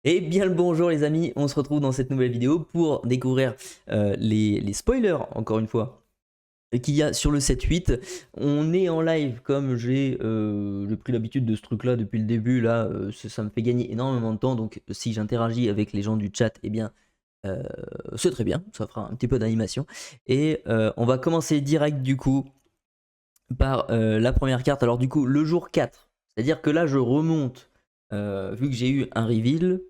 Et bien le bonjour les amis, on se retrouve dans cette nouvelle vidéo pour découvrir les spoilers, encore une fois, qu'il y a sur le 7-8. On est en live comme j'ai pris l'habitude de ce truc là depuis le début, là ça me fait gagner énormément de temps, donc si j'interagis avec les gens du chat, eh bien euh, c'est très bien, ça fera un petit peu d'animation. Et on va commencer direct du coup par la première carte. Alors du coup le jour 4, c'est-à-dire que là je remonte, vu que j'ai eu un reveal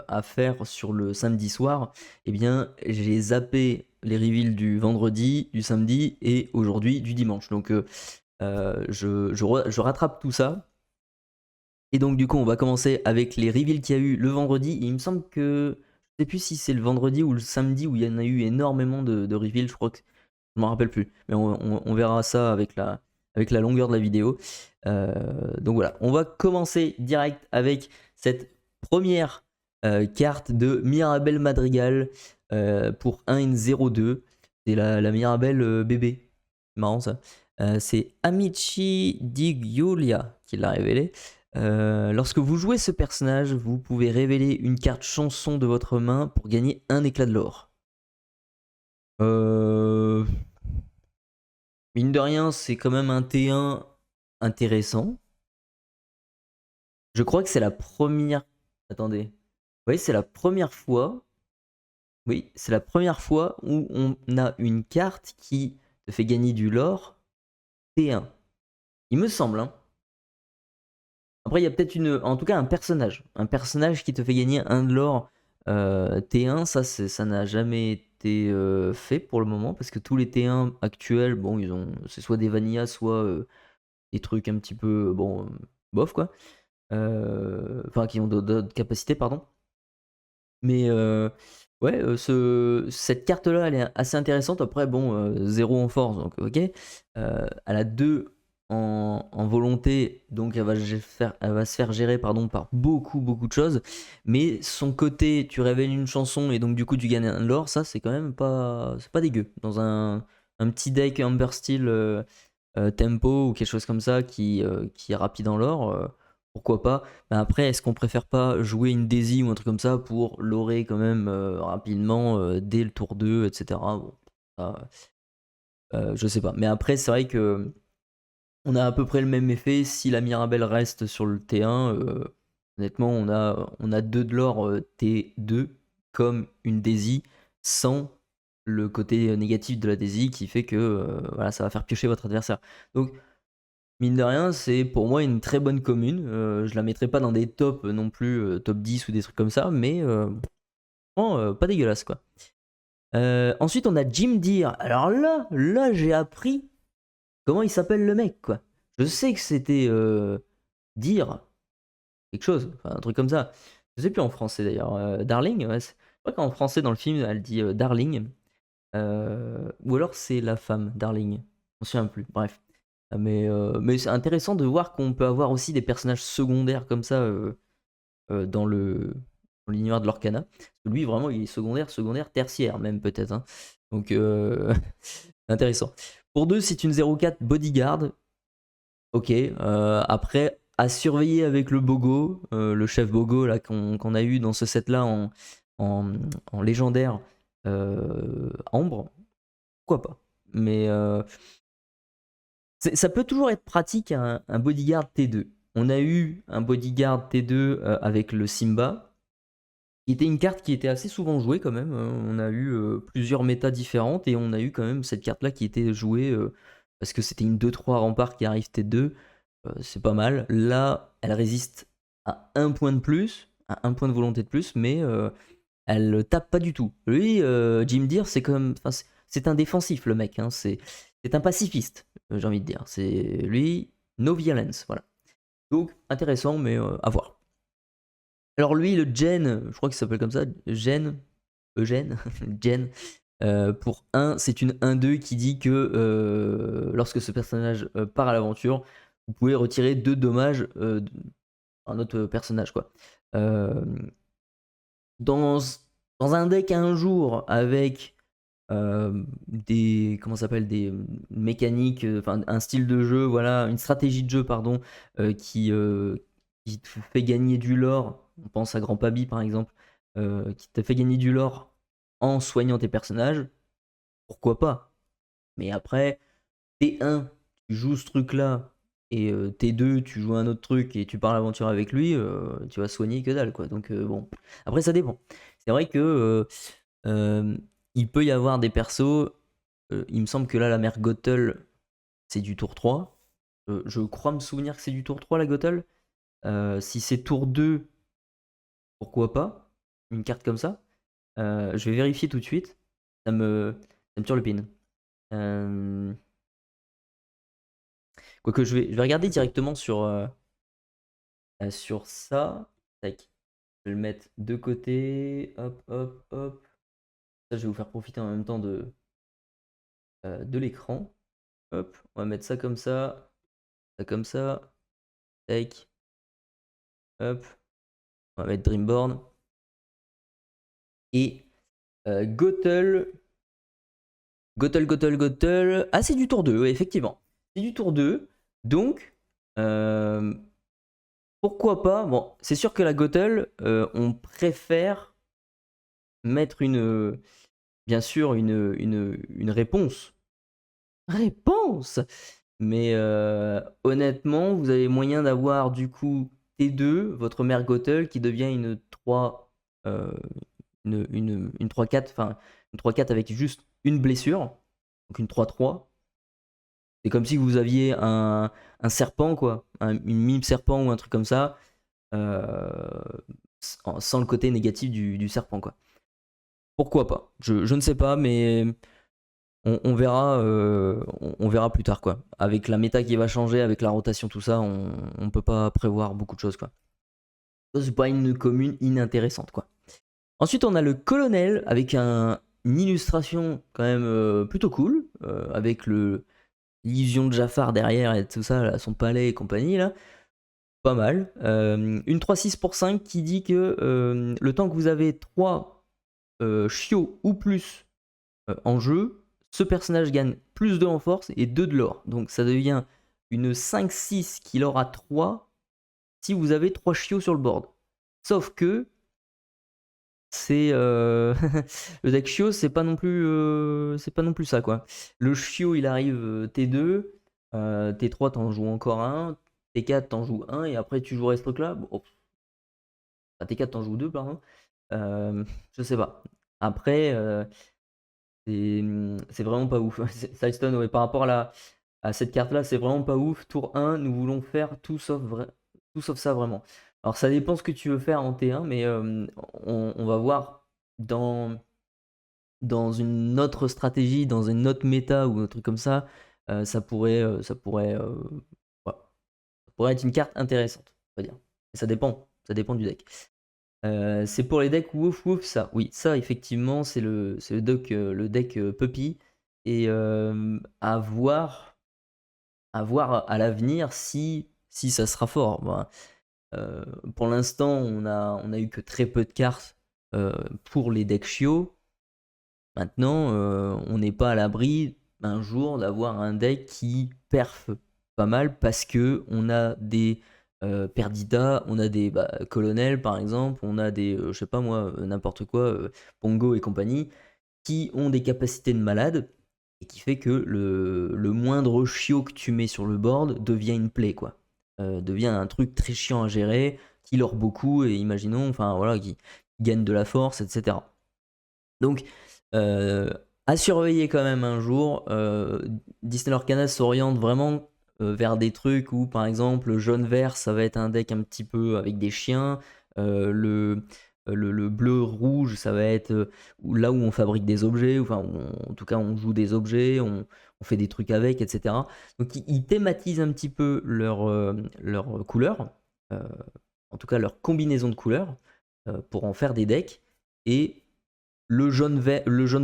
à faire sur le samedi soir, eh bien j'ai zappé les reveals du vendredi, du samedi et aujourd'hui du dimanche. Donc je rattrape tout ça. Et donc du coup on va commencer avec les reveals qu'il y a eu le vendredi. Et il me semble que je sais plus si c'est le vendredi ou le samedi où il y en a eu énormément de reveals. Je crois que je m'en rappelle plus. Mais on verra ça avec la longueur de la vidéo. Donc voilà, on va commencer direct avec cette première carte de Mirabel Madrigal pour 1N02. C'est la Mirabel bébé. Marrant ça. C'est Amici Di Giulia qui l'a révélé. Lorsque vous jouez ce personnage, vous pouvez révéler une carte chanson de votre main pour gagner un éclat de l'or. Euh, Mine de rien, c'est quand même un T1 intéressant. Je crois que c'est la première. Attendez. Oui, c'est la première fois. Oui, c'est la première fois où on a une carte qui te fait gagner du lore T1. Il me semble, hein. Après, il y a peut-être une. En tout cas, un personnage. Un personnage qui te fait gagner un de lore T1. Ça n'a jamais été fait pour le moment. Parce que tous les T1 actuels, bon, ils ont. C'est soit des vanilla, soit des trucs un petit peu. Bon, bof, quoi. Enfin qui ont d'autres capacités, pardon. Mais ouais, cette carte-là, elle est assez intéressante. Après, bon, 0 en force, donc ok. Elle a 2 en volonté, donc elle va se faire gérer pardon, par beaucoup de choses. Mais son côté, tu révèles une chanson et donc du coup tu gagnes un lore, ça c'est quand même pas, c'est pas dégueu. Dans un petit deck Amber Steel tempo ou quelque chose comme ça qui est rapide en lore, pourquoi pas. Mais après, est-ce qu'on préfère pas jouer une Daisy ou un truc comme ça pour lorer quand même rapidement dès le tour 2, etc. Bon, ça, je sais pas. Mais après, c'est vrai que on a à peu près le même effet. Si la Mirabelle reste sur le T1, honnêtement, on a 2 de l'or T2 comme une Daisy sans le côté négatif de la Daisy qui fait que voilà, ça va faire piocher votre adversaire. Donc mine de rien, c'est pour moi une très bonne commune. Je la mettrai pas dans des tops non plus, top 10 ou des trucs comme ça, mais bon, pas dégueulasse quoi. Ensuite, on a Jim Deere. Alors là, j'ai appris comment il s'appelle le mec quoi. Je sais que c'était Deere, quelque chose, enfin, un truc comme ça. Je sais plus en français d'ailleurs. Darling, ouais. Je crois qu'en français dans le film, elle dit Darling. Ou alors c'est la femme, Darling. Je m'en souviens plus. Bref. Mais c'est intéressant de voir qu'on peut avoir aussi des personnages secondaires comme ça dans l'univers de l'Orcana. Parce que lui, vraiment, il est secondaire, tertiaire même peut-être, hein. Donc, intéressant. Pour 2, c'est une 04 Bodyguard. Ok. Après, à surveiller avec le Bogo, le chef Bogo là, qu'on a eu dans ce set-là en, en légendaire Ambre. Pourquoi pas. Mais ça peut toujours être pratique un bodyguard T2. On a eu un bodyguard T2 avec le Simba, qui était une carte qui était assez souvent jouée quand même. On a eu plusieurs méta différentes et on a eu quand même cette carte-là qui était jouée parce que c'était une 2-3 rempart qui arrive T2. C'est pas mal. Là, elle résiste à un point de plus, à un point de volonté de plus, mais elle tape pas du tout. Lui, Jim Deere, c'est comme, enfin, c'est un défensif le mec, hein, c'est un pacifiste, j'ai envie de dire. C'est lui, no violence, voilà. Donc intéressant, mais à voir. Alors lui, le Gen, je crois qu'il s'appelle comme ça, Gen, Eugène, Gen. Pour 1, c'est une 1-2 qui dit que lorsque ce personnage part à l'aventure, vous pouvez retirer 2 dommages d'un autre personnage, quoi. Euh, dans, dans un deck un jour avec des comment ça s'appelle des mécaniques, enfin un style de jeu, voilà, une stratégie de jeu pardon, qui qui te fait gagner du lore, on pense à Grand Pabi par exemple, qui te fait gagner du lore en soignant tes personnages, pourquoi pas? Mais après, T1, tu joues ce truc-là, et T2, tu joues un autre truc et tu pars l'aventure avec lui, tu vas soigner que dalle, quoi. Donc bon, après ça dépend. C'est vrai que il peut y avoir des persos, il me semble que là, la mère Gothel, c'est du tour 3. Je crois me souvenir que c'est du tour 3, la Gothel. Si c'est tour 2, pourquoi pas? Une carte comme ça. Je vais vérifier tout de suite. Ça me turlupine. Quoique je vais regarder directement sur ça. Tac. Je vais le mettre de côté. Hop, hop, hop. Ça, je vais vous faire profiter en même temps de l'écran. Hop, on va mettre ça comme ça. Ça comme ça. Tac. Hop. On va mettre Dreamborn. Et Gothel. Gothel. Ah, c'est du tour 2, ouais, effectivement. C'est du tour 2. Donc, pourquoi pas? Bon, c'est sûr que la Gothel, on préfère mettre bien sûr, une réponse. Réponse! Mais honnêtement, vous avez moyen d'avoir du coup T2, votre mère Gothel, qui devient une 3, une 3-4, enfin une 3-4 avec juste une blessure, donc une 3-3. C'est comme si vous aviez un serpent, quoi, une mime serpent ou un truc comme ça, sans le côté négatif du serpent, quoi. Pourquoi pas? Je ne sais pas, mais on verra, on verra plus tard, quoi. Avec la méta qui va changer, avec la rotation, tout ça, on peut pas prévoir beaucoup de choses, quoi. C'est pas une commune inintéressante, quoi. Ensuite, on a le colonel avec une illustration quand même plutôt cool, avec l'illusion de Jafar derrière et tout ça, là, son palais et compagnie, là. Pas mal. Une 3-6 pour 5 qui dit que le temps que vous avez 3 chiots ou plus en jeu, ce personnage gagne plus 2 en force et 2 de lore. Donc ça devient une 5-6 qui l'aura 3 si vous avez 3 chiots sur le board. Sauf que c'est le deck chiot, c'est pas non plus ça, quoi. Le chiot, il arrive T2, T3 t'en joues encore un, T4 t'en joues un et après tu jouerais ce truc là. Bon, T4 t'en joues deux, pardon. Je sais pas. Après c'est vraiment pas ouf. Sidestone, ouais, par rapport à cette carte là, c'est vraiment pas ouf. Tour 1, nous voulons faire tout sauf ça, vraiment. Alors ça dépend ce que tu veux faire en T1, mais on va voir dans une autre stratégie, dans une autre méta ou un truc comme ça, ça pourrait ouais, ça pourrait être une carte intéressante, on va dire. Et ça dépend du deck. C'est pour les decks Wouf Wouf, ça. Oui, ça effectivement, c'est le deck Puppy. Et à voir à l'avenir si ça sera fort. Ben, pour l'instant, on a eu que très peu de cartes pour les decks Chio. Maintenant, on n'est pas à l'abri un jour d'avoir un deck qui perf pas mal parce que on a des Perdita, on a des colonels par exemple, on a des, je sais pas moi, n'importe quoi, Pongo et compagnie, qui ont des capacités de malade et qui fait que le moindre chiot que tu mets sur le board devient une plaie, quoi. Devient un truc très chiant à gérer, qui lore beaucoup et imaginons, enfin voilà, qui gagne de la force, etc. Donc, à surveiller quand même un jour. Disney Arcana s'oriente vraiment vers des trucs où, par exemple, jaune-vert, ça va être un deck un petit peu avec des chiens. Le bleu-rouge, ça va être là où on fabrique des objets, enfin, en tout cas, on joue des objets, on fait des trucs avec, etc. Donc, ils thématisent un petit peu leur couleurs, en tout cas, leur combinaison de couleurs, pour en faire des decks. Et le jaune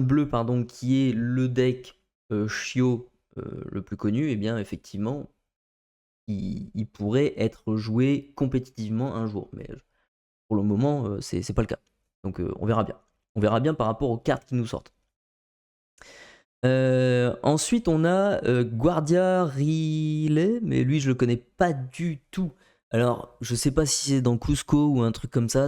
bleu, pardon, qui est le deck Chiot le plus connu, eh bien effectivement, il pourrait être joué compétitivement un jour. Mais pour le moment, c'est pas le cas. Donc on verra bien. On verra bien par rapport aux cartes qui nous sortent. Ensuite, on a Guardia Riley, mais lui, je le connais pas du tout. Alors, je sais pas si c'est dans Cusco ou un truc comme ça.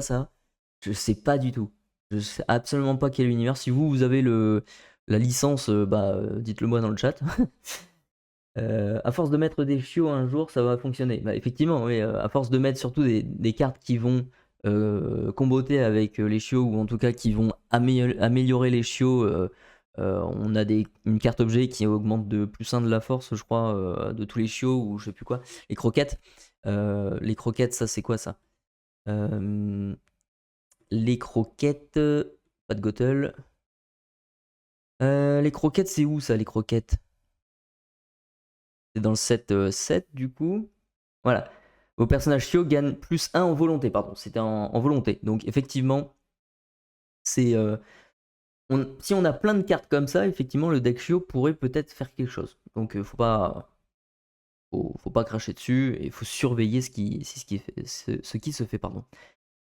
Je sais pas du tout. Je sais absolument pas quel univers. Si vous avez la licence, dites-le moi dans le chat. À force de mettre des chiots un jour, ça va fonctionner. Bah, effectivement, oui, à force de mettre surtout des cartes qui vont comboter avec les chiots, ou en tout cas qui vont améliorer les chiots. On a une carte objet qui augmente de +1 de la force, je crois, de tous les chiots, ou je sais plus quoi. Les croquettes. Les croquettes, ça c'est quoi ça? Euh, les croquettes. Pas de Gothel. Les croquettes, c'est où ça, les croquettes? C'est dans le set 7 du coup. Voilà. Vos personnages chiots gagnent +1 en volonté, pardon. C'était en volonté. Donc effectivement, c'est si on a plein de cartes comme ça, effectivement, le deck chiot pourrait peut-être faire quelque chose. Donc faut pas cracher dessus et il faut surveiller ce qui se fait, pardon.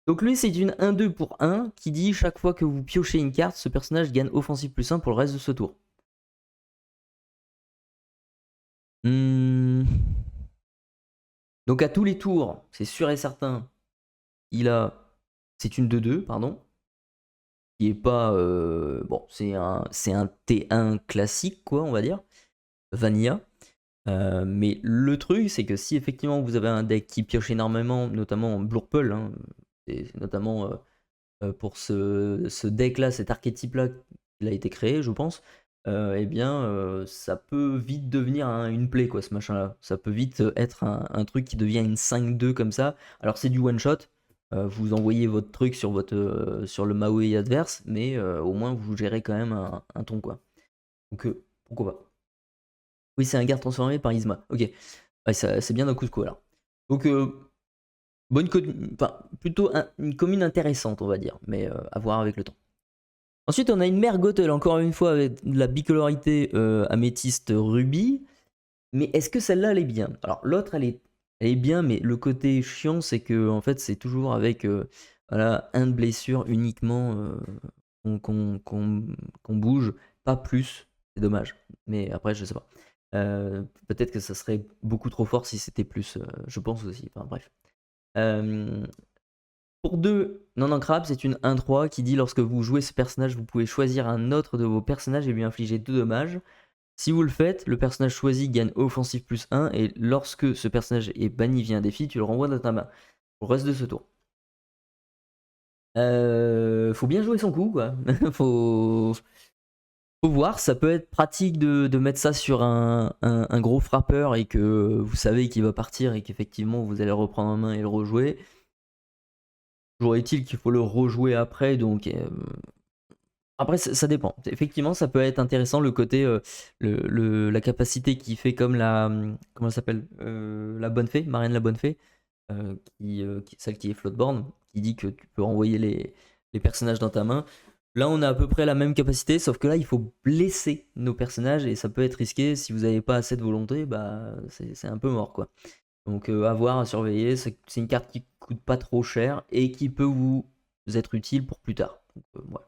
Donc lui, c'est une 1-2 pour 1 qui dit chaque fois que vous piochez une carte, ce personnage gagne offensive +1 pour le reste de ce tour. Donc à tous les tours, c'est sûr et certain, c'est une 2-2, pardon. Qui est pas... bon, c'est un T1 classique, quoi, on va dire. Vanilla. Mais le truc, c'est que si effectivement vous avez un deck qui pioche énormément, notamment en Blurple, hein, c'est notamment pour ce deck-là, cet archétype-là, il a été créé, je pense, eh bien, ça peut vite devenir une play, quoi, ce machin-là. Ça peut vite être un truc qui devient une 5-2 comme ça. Alors, c'est du one-shot. Vous envoyez votre truc sur le Maui adverse, mais au moins vous gérez quand même un ton, quoi. Donc, pourquoi pas. Oui, c'est un garde transformé par Isma. Ok. Ouais, c'est bien d'un coup de coup, alors. Donc, plutôt une commune intéressante, on va dire, mais à voir avec le temps. Ensuite, on a une mère Gothel, encore une fois, avec de la bicolorité améthyste rubis. Mais est-ce que celle-là, elle est bien? Alors, l'autre, elle est bien, mais le côté chiant, c'est que en fait, c'est toujours avec voilà, un de blessure uniquement qu'on bouge, pas plus. C'est dommage. Mais après, je sais pas. Peut-être que ça serait beaucoup trop fort si c'était plus. Je pense aussi. Enfin, bref. Pour 2 non-ancrables, c'est une 1-3 qui dit lorsque vous jouez ce personnage, vous pouvez choisir un autre de vos personnages et lui infliger 2 dommages. Si vous le faites, le personnage choisi gagne offensive +1 et lorsque ce personnage est banni via un défi, tu le renvoies dans ta main au reste de ce tour. Faut bien jouer son coup, quoi. faut voir, ça peut être pratique de mettre ça sur un gros frappeur et que vous savez qu'il va partir et qu'effectivement vous allez le reprendre en main et le rejouer. Toujours est-il qu'il faut le rejouer après, donc après ça dépend. Effectivement, ça peut être intéressant le côté, la capacité qui fait comme comment elle s'appelle, la bonne fée, Marianne la bonne fée, celle qui est Floatborn, qui dit que tu peux renvoyer les personnages dans ta main. Là, on a à peu près la même capacité, sauf que là, il faut blesser nos personnages et ça peut être risqué. Si vous n'avez pas assez de volonté, bah c'est un peu mort, quoi. Donc à voir, à surveiller. C'est une carte qui coûte pas trop cher et qui peut vous être utile pour plus tard. Donc, voilà.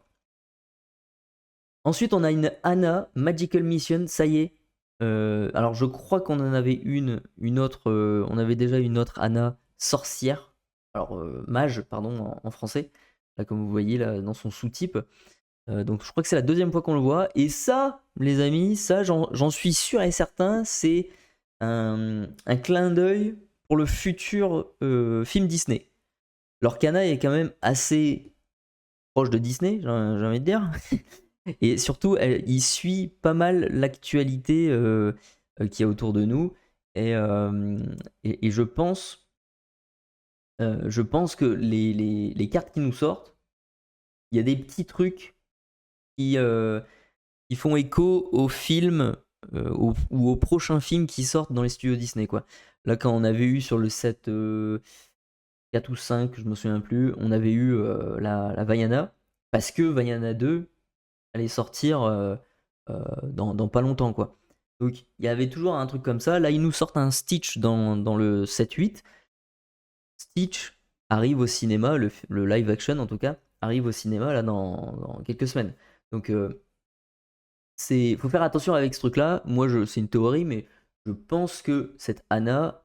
Ensuite, on a une Anna Magical Mission, ça y est. Alors je crois qu'on en avait une autre, on avait déjà une autre Anna sorcière, alors mage, pardon, en français, là comme vous voyez là dans son sous-type. Donc je crois que c'est la deuxième fois qu'on le voit. Et ça, les amis, ça j'en suis sûr et certain, c'est un clin d'œil pour le futur film Disney. Alors qu'Anna est quand même assez proche de Disney, j'ai envie de dire. Et surtout, il suit pas mal l'actualité qu'il y a autour de nous. Et je pense que les cartes qui nous sortent, il y a des petits trucs qui font écho aux films ou aux prochains films qui sortent dans les studios Disney, quoi. Là, quand on avait eu sur le set 4 ou 5, je me souviens plus, on avait eu la Vaiana, parce que Vaiana 2 allait sortir dans pas longtemps, quoi. Donc il y avait toujours un truc comme ça. Là, ils nous sortent un Stitch dans le 7-8. Stitch arrive au cinéma, le live action en tout cas, arrive au cinéma là dans quelques semaines. Donc faut faire attention avec ce truc-là. Moi, c'est une théorie, mais je pense que cette Anna,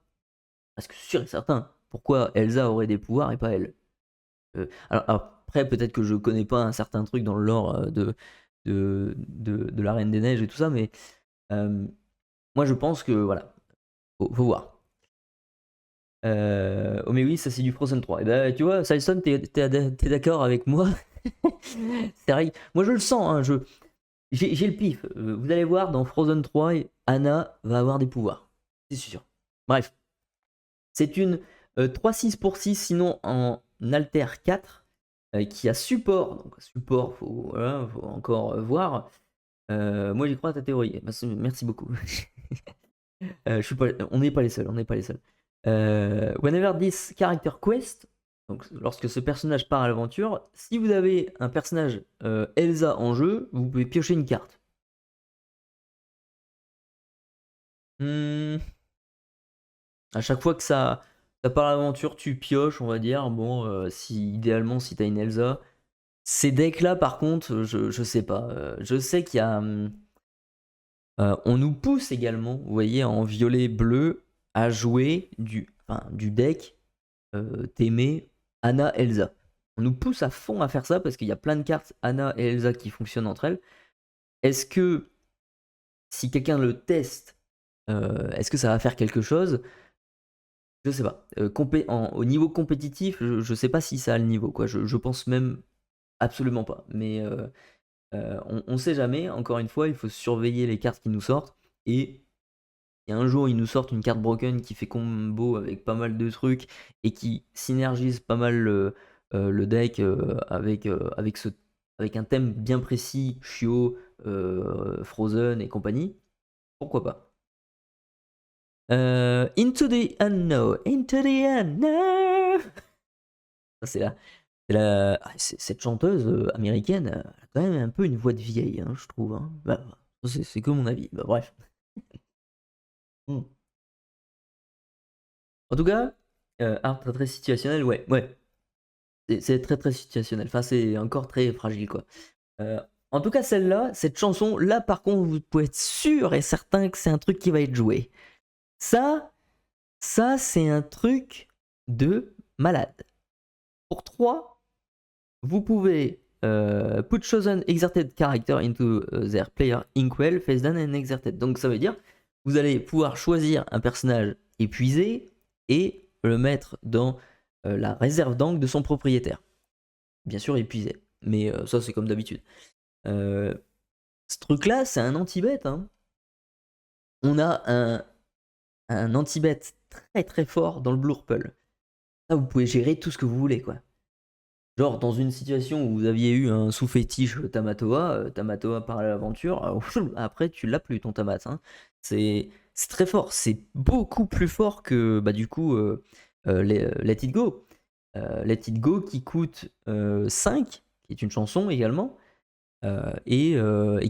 parce que sûr et certain, Pourquoi Elsa aurait des pouvoirs et pas elle? Alors après, peut-être que je connais pas un certain truc dans le lore de la Reine des Neiges et tout ça, mais moi je pense que voilà, faut voir. Oh mais oui, ça c'est du Frozen 3. Et ben tu vois, Silson, t'es d'accord avec moi? C'est vrai, moi je le sens, hein, j'ai le pif. Vous allez voir, dans Frozen 3, Anna va avoir des pouvoirs. C'est sûr. Bref. C'est une 3-6 pour 6, sinon en Alter 4, qui a support. Donc support, voilà, faut encore voir. Moi j'y crois à ta théorie. Merci beaucoup. On n'est pas les seuls, on n'est pas les seuls. Whenever this character quest, donc lorsque ce personnage part à l'aventure, si vous avez un personnage Elsa en jeu, vous pouvez piocher une carte. À chaque fois que ça part à l'aventure, tu pioches, on va dire. Bon, idéalement, si t'as une Elsa. Ces decks-là, par contre, je sais pas. Je sais qu'il y a. On nous pousse également, vous voyez, en violet-bleu, à jouer du deck Témé Anna-Elsa. On nous pousse à fond à faire ça parce qu'il y a plein de cartes Anna et Elsa qui fonctionnent entre elles. Est-ce que si quelqu'un le teste, est-ce que ça va faire quelque chose? Je sais pas. Au niveau compétitif, je sais pas si ça a le niveau, quoi. Je pense même absolument pas. Mais on sait jamais. Encore une fois, il faut surveiller les cartes qui nous sortent. Et un jour, ils nous sortent une carte broken qui fait combo avec pas mal de trucs et qui synergise pas mal le deck avec un thème bien précis, Chiot, Frozen et compagnie. Pourquoi pas? Into the unknown, into the unknown. Ça, cette chanteuse américaine a quand même un peu une voix de vieille, hein, je trouve. Hein. Bah, c'est que mon avis. Bah, bref. En tout cas, art très très situationnel, ouais. C'est très très situationnel. Enfin, c'est encore très fragile, quoi. En tout cas, celle-là, cette chanson-là, par contre, vous pouvez être sûr et certain que c'est un truc qui va être joué. Ça c'est un truc de malade. Pour 3, vous pouvez put chosen exerted character into their player inkwell, face down and exerted. Donc ça veut dire, vous allez pouvoir choisir un personnage épuisé et le mettre dans la réserve d'angle de son propriétaire. Bien sûr épuisé, mais ça c'est comme d'habitude. Ce truc-là, c'est un anti-bet. Hein. On a un anti-bet très très fort dans le Blurple. Là, vous pouvez gérer tout ce que vous voulez, quoi. Genre, dans une situation où vous aviez eu un sous-fétiche Tamatoa, Tamatoa part à l'aventure, après tu l'as plus ton Tamat. Hein. C'est très fort, c'est beaucoup plus fort que bah, du coup Let It Go. Let It Go qui coûte 5, qui est une chanson également, et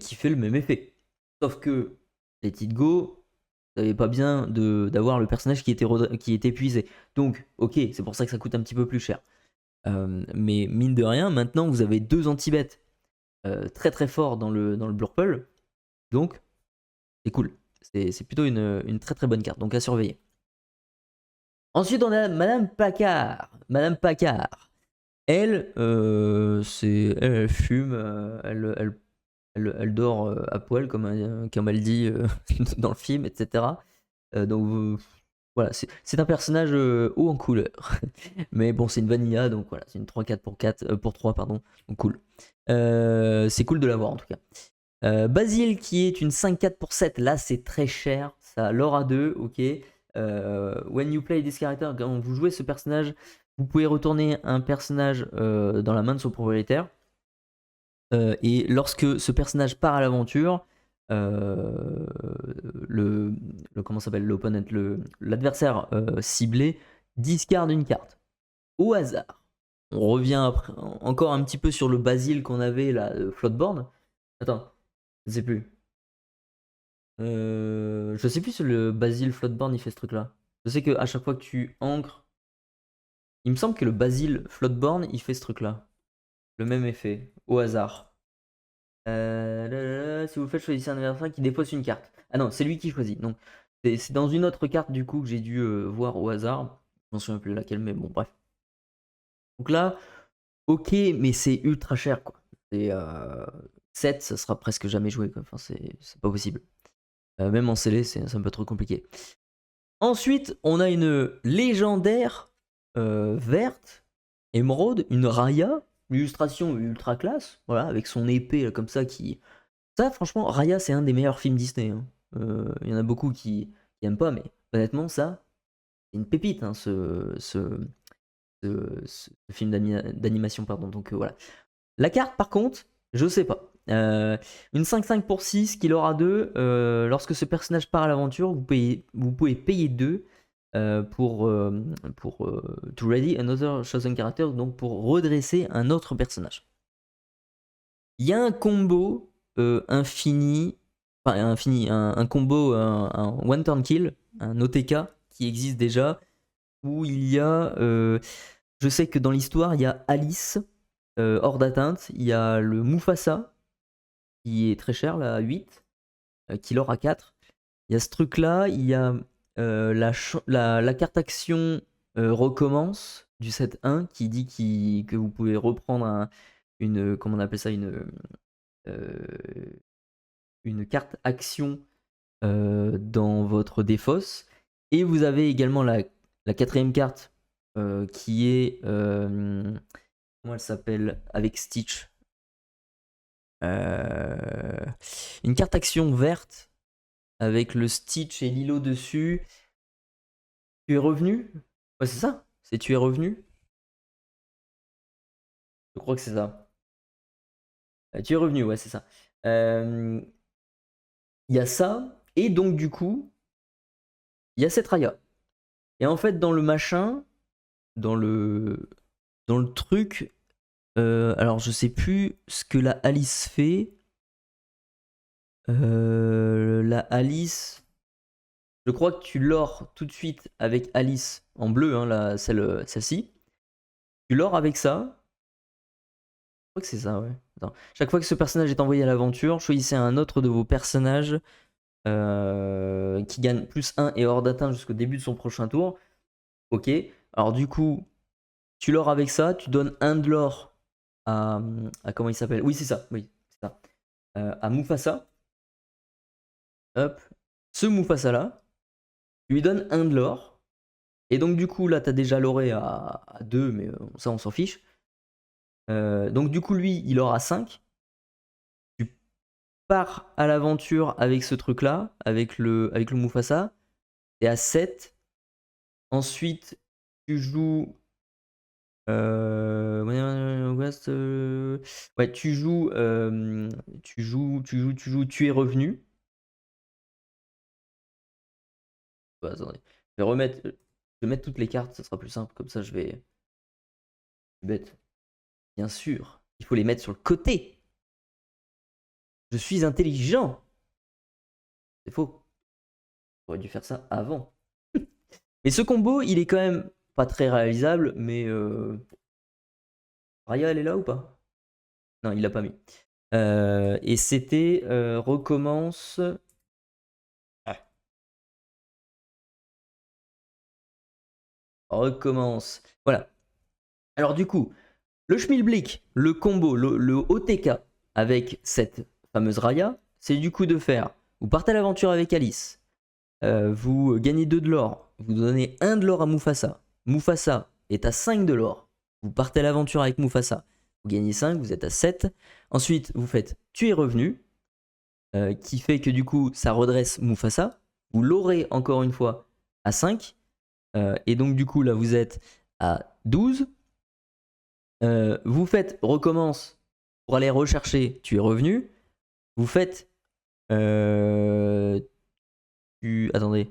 qui fait le même effet. Sauf que Let It Go, vous n'avez pas bien d'avoir le personnage qui était épuisé. Donc, ok, c'est pour ça que ça coûte un petit peu plus cher. Mais mine de rien, maintenant vous avez 2 anti-bêtes très très forts dans le Blurple. Donc, c'est cool. C'est plutôt une très très bonne carte, donc à surveiller. Ensuite, on a Madame Paccard. Madame Paccard. Elle, elle fume, elle dort à poil, comme elle dit dans le film, etc. Donc voilà, c'est un personnage haut en couleur. Mais bon, c'est une vanilla, donc voilà, c'est une 3-4 pour 3, pardon. Donc cool. C'est cool de l'avoir en tout cas. Basile qui est une 5-4 pour 7, là c'est très cher. Ça l'aura 2, ok. When you play this character, quand vous jouez ce personnage, vous pouvez retourner un personnage dans la main de son propriétaire. Et lorsque ce personnage part à l'aventure, comment s'appelle l'opponent, l'adversaire ciblé discarde une carte au hasard. On revient encore un petit peu sur le Basile qu'on avait là, Floatboard. Attends, je sais plus. Je sais plus si le Basile Floatboard il fait ce truc là. Je sais que à chaque fois que tu ancres, il me semble que le Basile Floatboard il fait ce truc là. Le même effet, au hasard. Si vous faites choisir un adversaire qui dépose une carte. Ah non, c'est lui qui choisit. Donc c'est dans une autre carte du coup que j'ai dû voir au hasard. m'en souviens plus laquelle, mais bon, bref. Donc là, ok, mais c'est ultra cher, quoi. C'est 7, ça sera presque jamais joué, quoi. Enfin, c'est pas possible. Même en scellé, c'est un peu trop compliqué. Ensuite, on a une légendaire verte, émeraude, une Raya, l'illustration ultra classe, voilà, avec son épée comme ça qui... Ça, franchement, Raya, c'est un des meilleurs films Disney. Hein. Il y en a beaucoup qui aiment pas, mais honnêtement, ça, c'est une pépite, hein, ce film d'animation, pardon. Donc voilà. La carte, par contre, je sais pas. Une 5-5 pour 6 qui aura 2. Lorsque ce personnage part à l'aventure, vous pouvez payer 2 pour to ready another chosen character, donc pour redresser un autre personnage. Il y a un combo infini, enfin infini, un combo, un one turn kill, un OTK qui existe déjà, où il y a, je sais que dans l'histoire, il y a Alice hors d'atteinte, il y a le Mufasa qui est très cher, là, à 8, qui l'aura à 4. Il y a ce truc-là, il y a la carte action recommence du set 1 qui dit que vous pouvez reprendre comment on appelle ça, une carte action dans votre défausse. Et vous avez également la quatrième carte qui est... comment elle s'appelle? Avec Stitch. Une carte action verte avec le Stitch et Lilo dessus. Tu es revenu? Ouais, c'est ça. C'est tu es revenu? Je crois que c'est ça. Tu es revenu, ouais, c'est ça. Il y a ça. Et donc, du coup, il y a cette Raya. Et en fait, dans le machin, dans le truc, alors je sais plus ce que la Alice fait. La Alice, je crois que tu l'ores tout de suite avec Alice en bleu, hein, celle-ci. Tu l'ores avec ça. Je crois que c'est ça, ouais. Attends. Chaque fois que ce personnage est envoyé à l'aventure, choisissez un autre de vos personnages qui gagne plus 1 et hors d'atteinte jusqu'au début de son prochain tour. Ok. Alors du coup, tu l'ores avec ça, tu donnes un de l'or à comment il s'appelle? Oui, c'est ça. Oui, c'est ça. À Mufasa. Hop. Ce Mufasa là, tu lui donnes un de l'or. Et donc du coup, là, tu as déjà l'oré à 2, mais ça, on s'en fiche. Donc du coup, lui, il aura 5. Tu pars à l'aventure avec ce truc-là, avec le Mufasa. T'es à 7. Ensuite, tu joues... ouais, tu joues, tu es revenu. Bah, attendez. Je vais mettre toutes les cartes, ça sera plus simple. Comme ça, je vais... Bête. Bien sûr, il faut les mettre sur le côté. Je suis intelligent. C'est faux. J'aurais dû faire ça avant. Mais ce combo, il est quand même pas très réalisable, mais... Raya, elle est là ou pas? Non, il l'a pas mis. Et c'était recommence... Ah. Recommence. Voilà. Alors du coup, le Schmilblick, le combo, le OTK avec cette fameuse Raya, c'est du coup de faire... Vous partez à l'aventure avec Alice. Vous gagnez 2 de l'or. Vous donnez 1 de l'or à Mufasa. Mufasa est à 5 de l'or. Vous partez à l'aventure avec Mufasa. Vous gagnez 5, vous êtes à 7. Ensuite, vous faites Tu es revenu, qui fait que du coup, ça redresse Mufasa. Vous l'aurez encore une fois à 5. Et donc, du coup, là, vous êtes à 12. Vous faites recommence pour aller rechercher Tu es revenu. Vous faites... Attendez.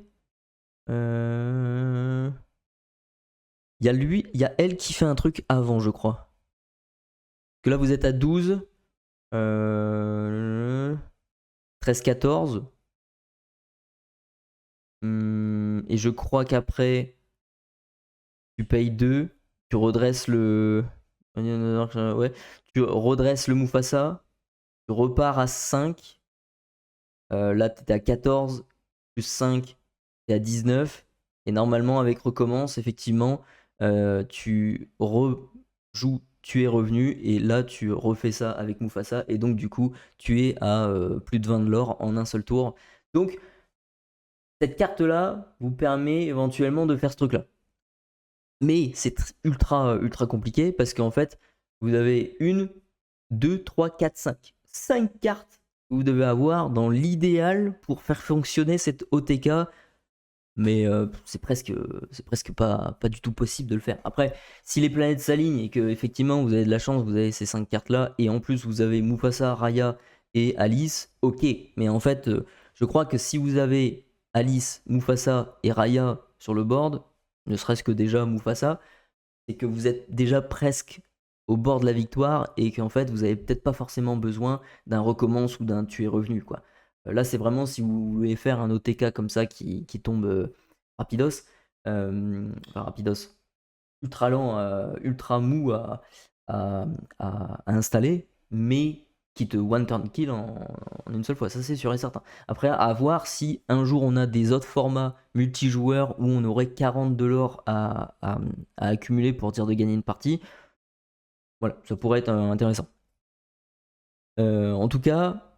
Il y a lui, il y a elle qui fait un truc avant, je crois. Que là, vous êtes à 12. 13-14. Et je crois qu'après, tu payes 2. Tu redresses le... Ouais. Tu redresses le Mufasa. Tu repars à 5. Là, t'étais à 14. Plus 5. T'es à 19. Et normalement, avec recommence, effectivement, tu rejoues tu es revenu et là tu refais ça avec Mufasa et donc du coup tu es à plus de 20 de l'or en un seul tour. Donc cette carte là vous permet éventuellement de faire ce truc là. Mais c'est ultra compliqué parce qu'en fait vous avez 1, 2, 3, 4, 5. 5 cartes que vous devez avoir dans l'idéal pour faire fonctionner cette OTK. Mais c'est presque pas du tout possible de le faire. Après, si les planètes s'alignent et que effectivement vous avez de la chance, vous avez ces 5 cartes là, et en plus vous avez Mufasa, Raya et Alice, ok. Mais en fait, je crois que si vous avez Alice, Mufasa et Raya sur le board, ne serait-ce que déjà Mufasa, c'est que vous êtes déjà presque au bord de la victoire et qu'en fait vous avez peut-être pas forcément besoin d'un recommence ou d'un tu es revenu quoi. Là c'est vraiment si vous voulez faire un OTK comme ça qui tombe rapidos, enfin rapidos, ultra lent, ultra mou à, à installer, mais qui te one turn kill en une seule fois, ça c'est sûr et certain. Après, à voir si un jour on a des autres formats multijoueurs où on aurait 40 de l'or à accumuler pour dire de gagner une partie. Voilà, ça pourrait être intéressant. En tout cas,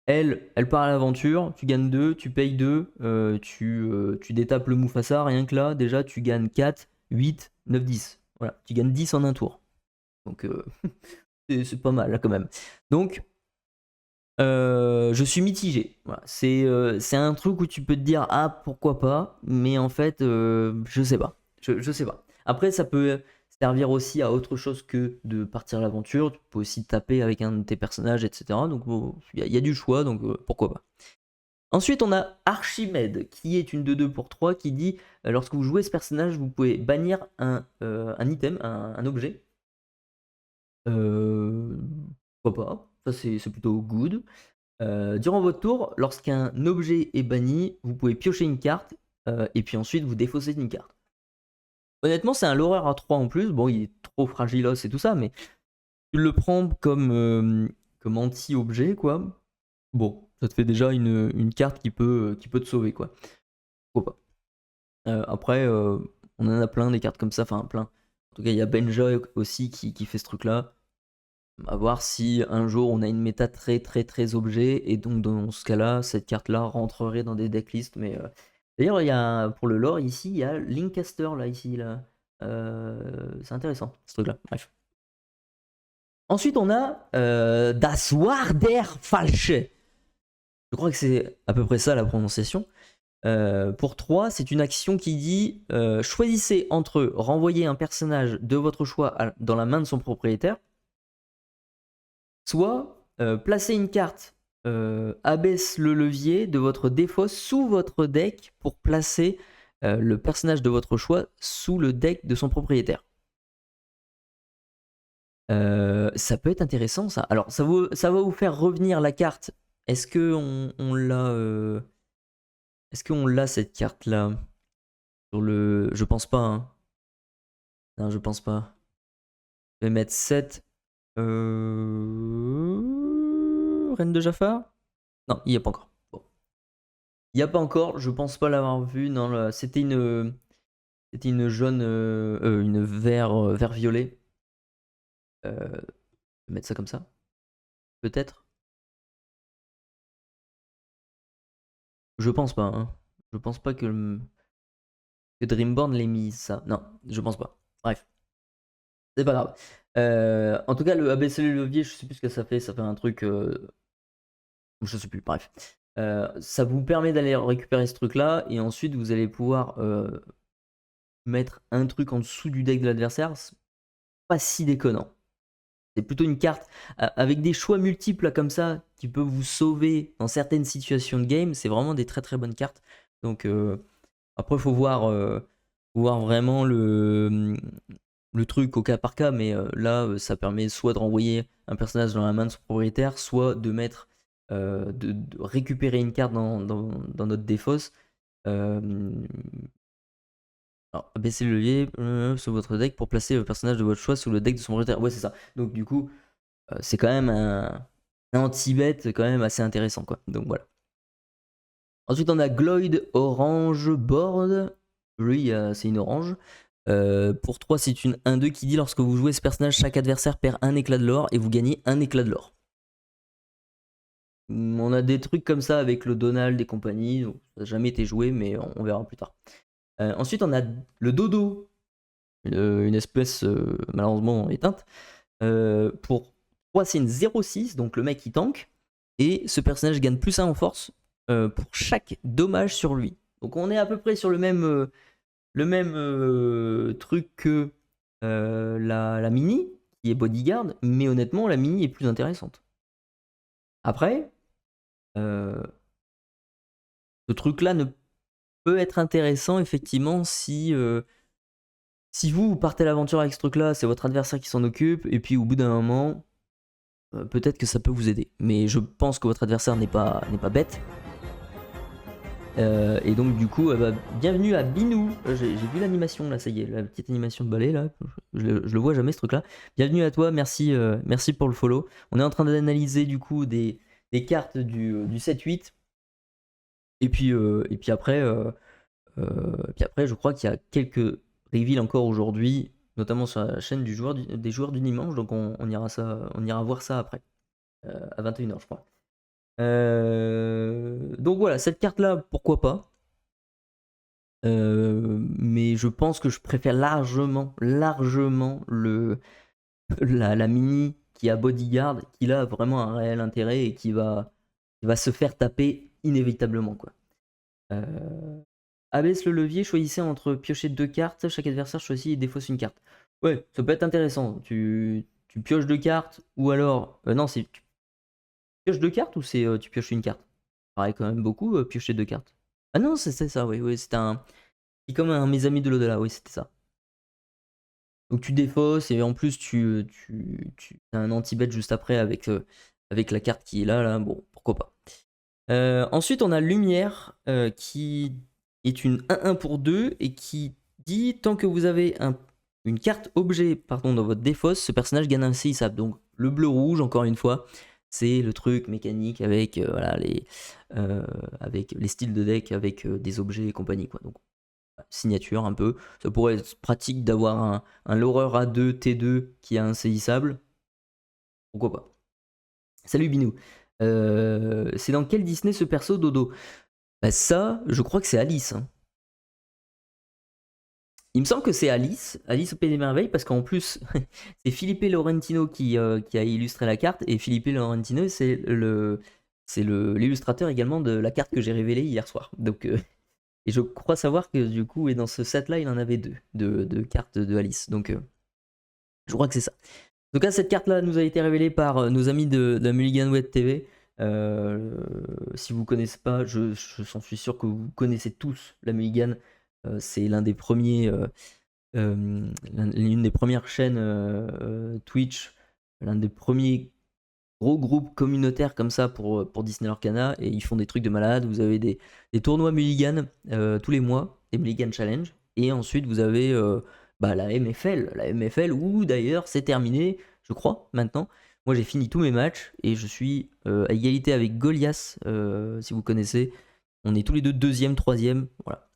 elle part à l'aventure, tu gagnes 2, tu payes 2, tu détapes le Mufasa, rien que là, déjà tu gagnes 4, 8, 9, 10. Voilà, tu gagnes 10 en un tour. Donc c'est pas mal là quand même. Donc je suis mitigé. Voilà. C'est un truc où tu peux te dire ah pourquoi pas, mais en fait je sais pas. Je sais pas. Après ça peut servir aussi à autre chose que de partir à l'aventure. Tu peux aussi taper avec un de tes personnages, etc. Donc bon, y a du choix, donc pourquoi pas. Ensuite, on a Archimède, qui est une 2-2 pour 3, qui dit lorsque vous jouez ce personnage, vous pouvez bannir un item, un objet. Pourquoi pas, ça c'est plutôt good. Durant votre tour, lorsqu'un objet est banni, vous pouvez piocher une carte et puis ensuite vous défaussez une carte. Honnêtement, c'est un loreur à 3 en plus. Bon, il est trop fragilos et tout ça, mais tu le prends comme anti-objet, quoi. Bon, ça te fait déjà une carte qui peut te sauver, quoi. Pourquoi pas. Après, on en a plein des cartes comme ça, enfin plein. En tout cas, il y a Benja aussi qui fait ce truc-là. À voir si un jour on a une méta très objet et donc dans ce cas-là, cette carte-là rentrerait dans des decklists. Mais d'ailleurs, il y a pour le lore ici, il y a Linkcaster là ici là. C'est intéressant ce truc-là. Bref. Ensuite, on a Das Warder Falsche. Je crois que c'est à peu près ça la prononciation. Pour 3, c'est une action qui dit choisissez entre renvoyer un personnage de votre choix dans la main de son propriétaire, soit placer une carte, abaisse le levier de votre défausse sous votre deck pour placer le personnage de votre choix sous le deck de son propriétaire. Ça peut être intéressant ça. Alors ça va vous faire revenir la carte. Est-ce que on l'a est-ce qu'on l'a cette carte là sur le... Je pense pas. Hein. Non, je pense pas. Je vais mettre 7. Reine de Jafar. Non, il n'y a pas encore. Bon. Il n'y a pas encore, je pense pas l'avoir vu. Non, c'était une jaune, une vert violet. Je vais mettre ça comme ça. Peut-être. Je pense pas. Hein. Je pense pas que Dreamborn l'ait mis ça. Non, je pense pas. Bref. C'est pas grave. En tout cas, le ABC le levier, je sais plus ce que ça fait. Ça fait un truc. Je sais plus. Bref. Ça vous permet d'aller récupérer ce truc là et ensuite vous allez pouvoir mettre un truc en dessous du deck de l'adversaire. C'est pas si déconnant. C'est plutôt une carte avec des choix multiples comme ça qui peut vous sauver dans certaines situations de game. C'est vraiment des très bonnes cartes. Donc après, il faut voir vraiment le truc au cas par cas. Mais là, ça permet soit de renvoyer un personnage dans la main de son propriétaire, soit de mettre de récupérer une carte dans notre défausse. Alors, baissez le levier sur votre deck pour placer le personnage de votre choix sous le deck de son propriétaire. Ouais, c'est ça. Donc, du coup, c'est quand même un anti-bet quand même assez intéressant, quoi. Donc, voilà. Ensuite, on a Gloyd Orange Board. Lui, c'est une orange. Pour 3, c'est une 1-2 qui dit lorsque vous jouez ce personnage, chaque adversaire perd un éclat de l'or et vous gagnez un éclat de l'or. On a des trucs comme ça avec le Donald et compagnie. Donc ça n'a jamais été joué, mais on verra plus tard. Ensuite, on a le Dodo. Une espèce malheureusement éteinte. Pour 3, c'est une 0-6, donc le mec il tank. Et ce personnage gagne plus 1 en force pour chaque dommage sur lui. Donc on est à peu près sur le même truc que la mini, qui est bodyguard, mais honnêtement, la mini est plus intéressante. Après, ce truc-là ne peut être intéressant, effectivement, si vous partez à l'aventure avec ce truc-là, c'est votre adversaire qui s'en occupe, et puis au bout d'un moment, peut-être que ça peut vous aider. Mais je pense que votre adversaire n'est pas bête. Et donc du coup, bienvenue à Binou. J'ai vu l'animation là, ça y est, la petite animation de balai là. Je le vois jamais ce truc là. Bienvenue à toi, merci pour le follow. On est en train d'analyser du coup des cartes du 7-8. Et puis après, je crois qu'il y a quelques reveals encore aujourd'hui, notamment sur la chaîne des joueurs du dimanche. Donc on ira voir ça après, à 21h je crois. Donc voilà, cette carte là, pourquoi pas. Mais je pense que je préfère largement la mini qui a bodyguard, qui a vraiment un réel intérêt et qui va se faire taper inévitablement quoi. Abaisse le levier, choisissez entre piocher 2 cartes, chaque adversaire choisit et défausse une carte. Ouais, ça peut être intéressant. Tu pioches 2 cartes, ou alors... non, c'est... Tu pioches 2 cartes ou c'est tu pioches une carte? Pareil quand même beaucoup, piocher 2 cartes. Ah non, c'est ça, oui, c'était un... C'est comme un Mes Amis de l'au-delà, oui, c'était ça. Donc tu défausses, et en plus tu as un anti-bet juste après avec la carte qui est là, bon, pourquoi pas. Ensuite, on a Lumière, qui est une 1-1 pour 2 et qui dit tant que vous avez une carte objet dans votre défausse, ce personnage gagne un CISAP. Donc le bleu-rouge, encore une fois, c'est le truc mécanique avec, avec les styles de deck, avec des objets et compagnie, quoi. Donc signature un peu. Ça pourrait être pratique d'avoir un Loreur A2 T2 qui a un saisissable. Pourquoi pas. Salut Binou. C'est dans quel Disney ce perso Dodo? Bah ça, je crois que c'est Alice. Hein. Il me semble que c'est Alice au Pays des Merveilles, parce qu'en plus, c'est Felipe Laurentino qui a illustré la carte, et Felipe Laurentino, c'est l'illustrateur également de la carte que j'ai révélée hier soir. Donc, et je crois savoir que du coup, et dans ce set-là, il en avait 2 de cartes de Alice. Donc, je crois que c'est ça. En tout cas, cette carte-là nous a été révélée par nos amis de la Mulligan Web TV. Si vous ne connaissez pas, je s'en suis sûr que vous connaissez tous la Mulligan. C'est l'une des premières chaînes Twitch, l'un des premiers gros groupes communautaires comme ça pour Disney Lorcana, et ils font des trucs de malade. Vous avez des tournois Mulligan tous les mois, des Mulligan Challenge, et ensuite vous avez la MFL où d'ailleurs c'est terminé, je crois, maintenant. Moi j'ai fini tous mes matchs et je suis à égalité avec Goliath, si vous connaissez. On est tous les deux deuxième, troisième, voilà.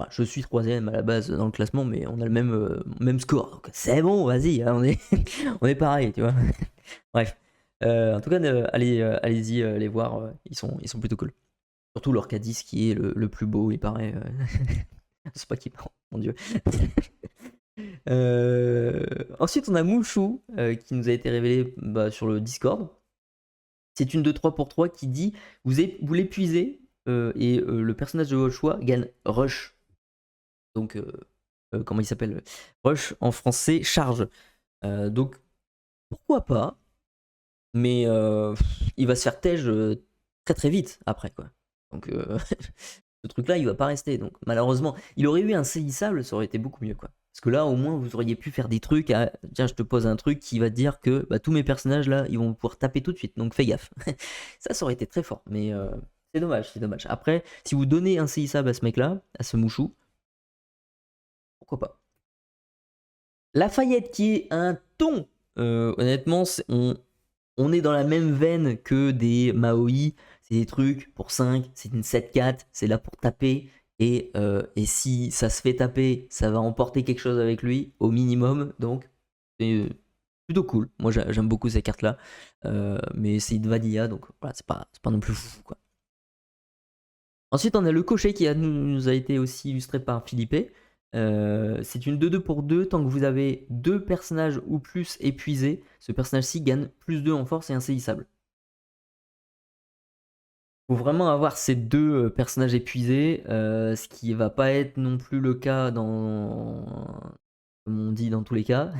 Enfin, je suis troisième à la base dans le classement, mais on a le même score. Donc c'est bon, vas-y, hein, on est pareil, tu vois. Bref. En tout cas, allez-y les voir, ils sont plutôt cool. Surtout leur K10 qui est le plus beau, il paraît. C'est pas qui parle, mon dieu. Ensuite, on a Mouchou qui nous a été révélé sur le Discord. C'est une 2-3 pour 3 qui dit vous l'épuisez et le personnage de votre choix gagne Rush. Donc, comment il s'appelle? Rush en français, charge. Donc, pourquoi pas? Mais il va se faire tège très très vite après, quoi. Donc, ce truc-là, il va pas rester. Donc, malheureusement, il aurait eu un saisissable, ça aurait été beaucoup mieux, quoi. Parce que là, au moins, vous auriez pu faire des trucs. Tiens, je te pose un truc qui va te dire que tous mes personnages là, ils vont pouvoir taper tout de suite. Donc, fais gaffe. Ça aurait été très fort. Mais c'est dommage, c'est dommage. Après, si vous donnez un saisissable à ce mec-là, à ce Mouchou, pourquoi pas. Lafayette qui est un ton. Honnêtement, on est dans la même veine que des Maoi. c'est des trucs pour 5, c'est une 7-4, c'est là pour taper. Et si ça se fait taper, ça va emporter quelque chose avec lui, au minimum. Donc, c'est plutôt cool. Moi, j'aime beaucoup ces cartes-là. Mais c'est une vanilla, donc voilà, c'est pas non plus fou, quoi. Ensuite, on a le cocher qui nous a été aussi illustré par Philippe. C'est une 2-2 pour 2. Tant que vous avez 2 personnages ou plus épuisés, ce personnage-ci gagne plus 2 en force et insaisissable. Faut vraiment avoir ces 2 personnages épuisés, ce qui va pas être non plus le cas comme on dit dans tous les cas.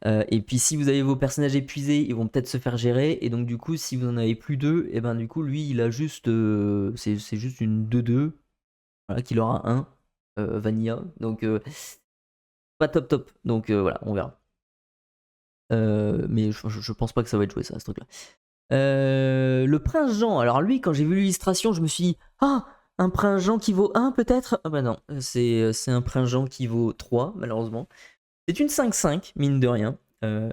Et puis si vous avez vos personnages épuisés, ils vont peut-être se faire gérer. Et donc du coup, si vous en avez plus 2, et ben du coup, lui, il a juste, c'est juste une 2-2, voilà, qu'il aura un vanilla. Donc pas top. Donc voilà, on verra. Mais je pense pas que ça va être joué, ça, ce truc-là. Le prince Jean. Alors lui, quand j'ai vu l'illustration, je me suis dit, ah, un prince Jean qui vaut 1 peut-être. Ah bah non, c'est un prince Jean qui vaut 3, malheureusement. C'est une 5-5, mine de rien.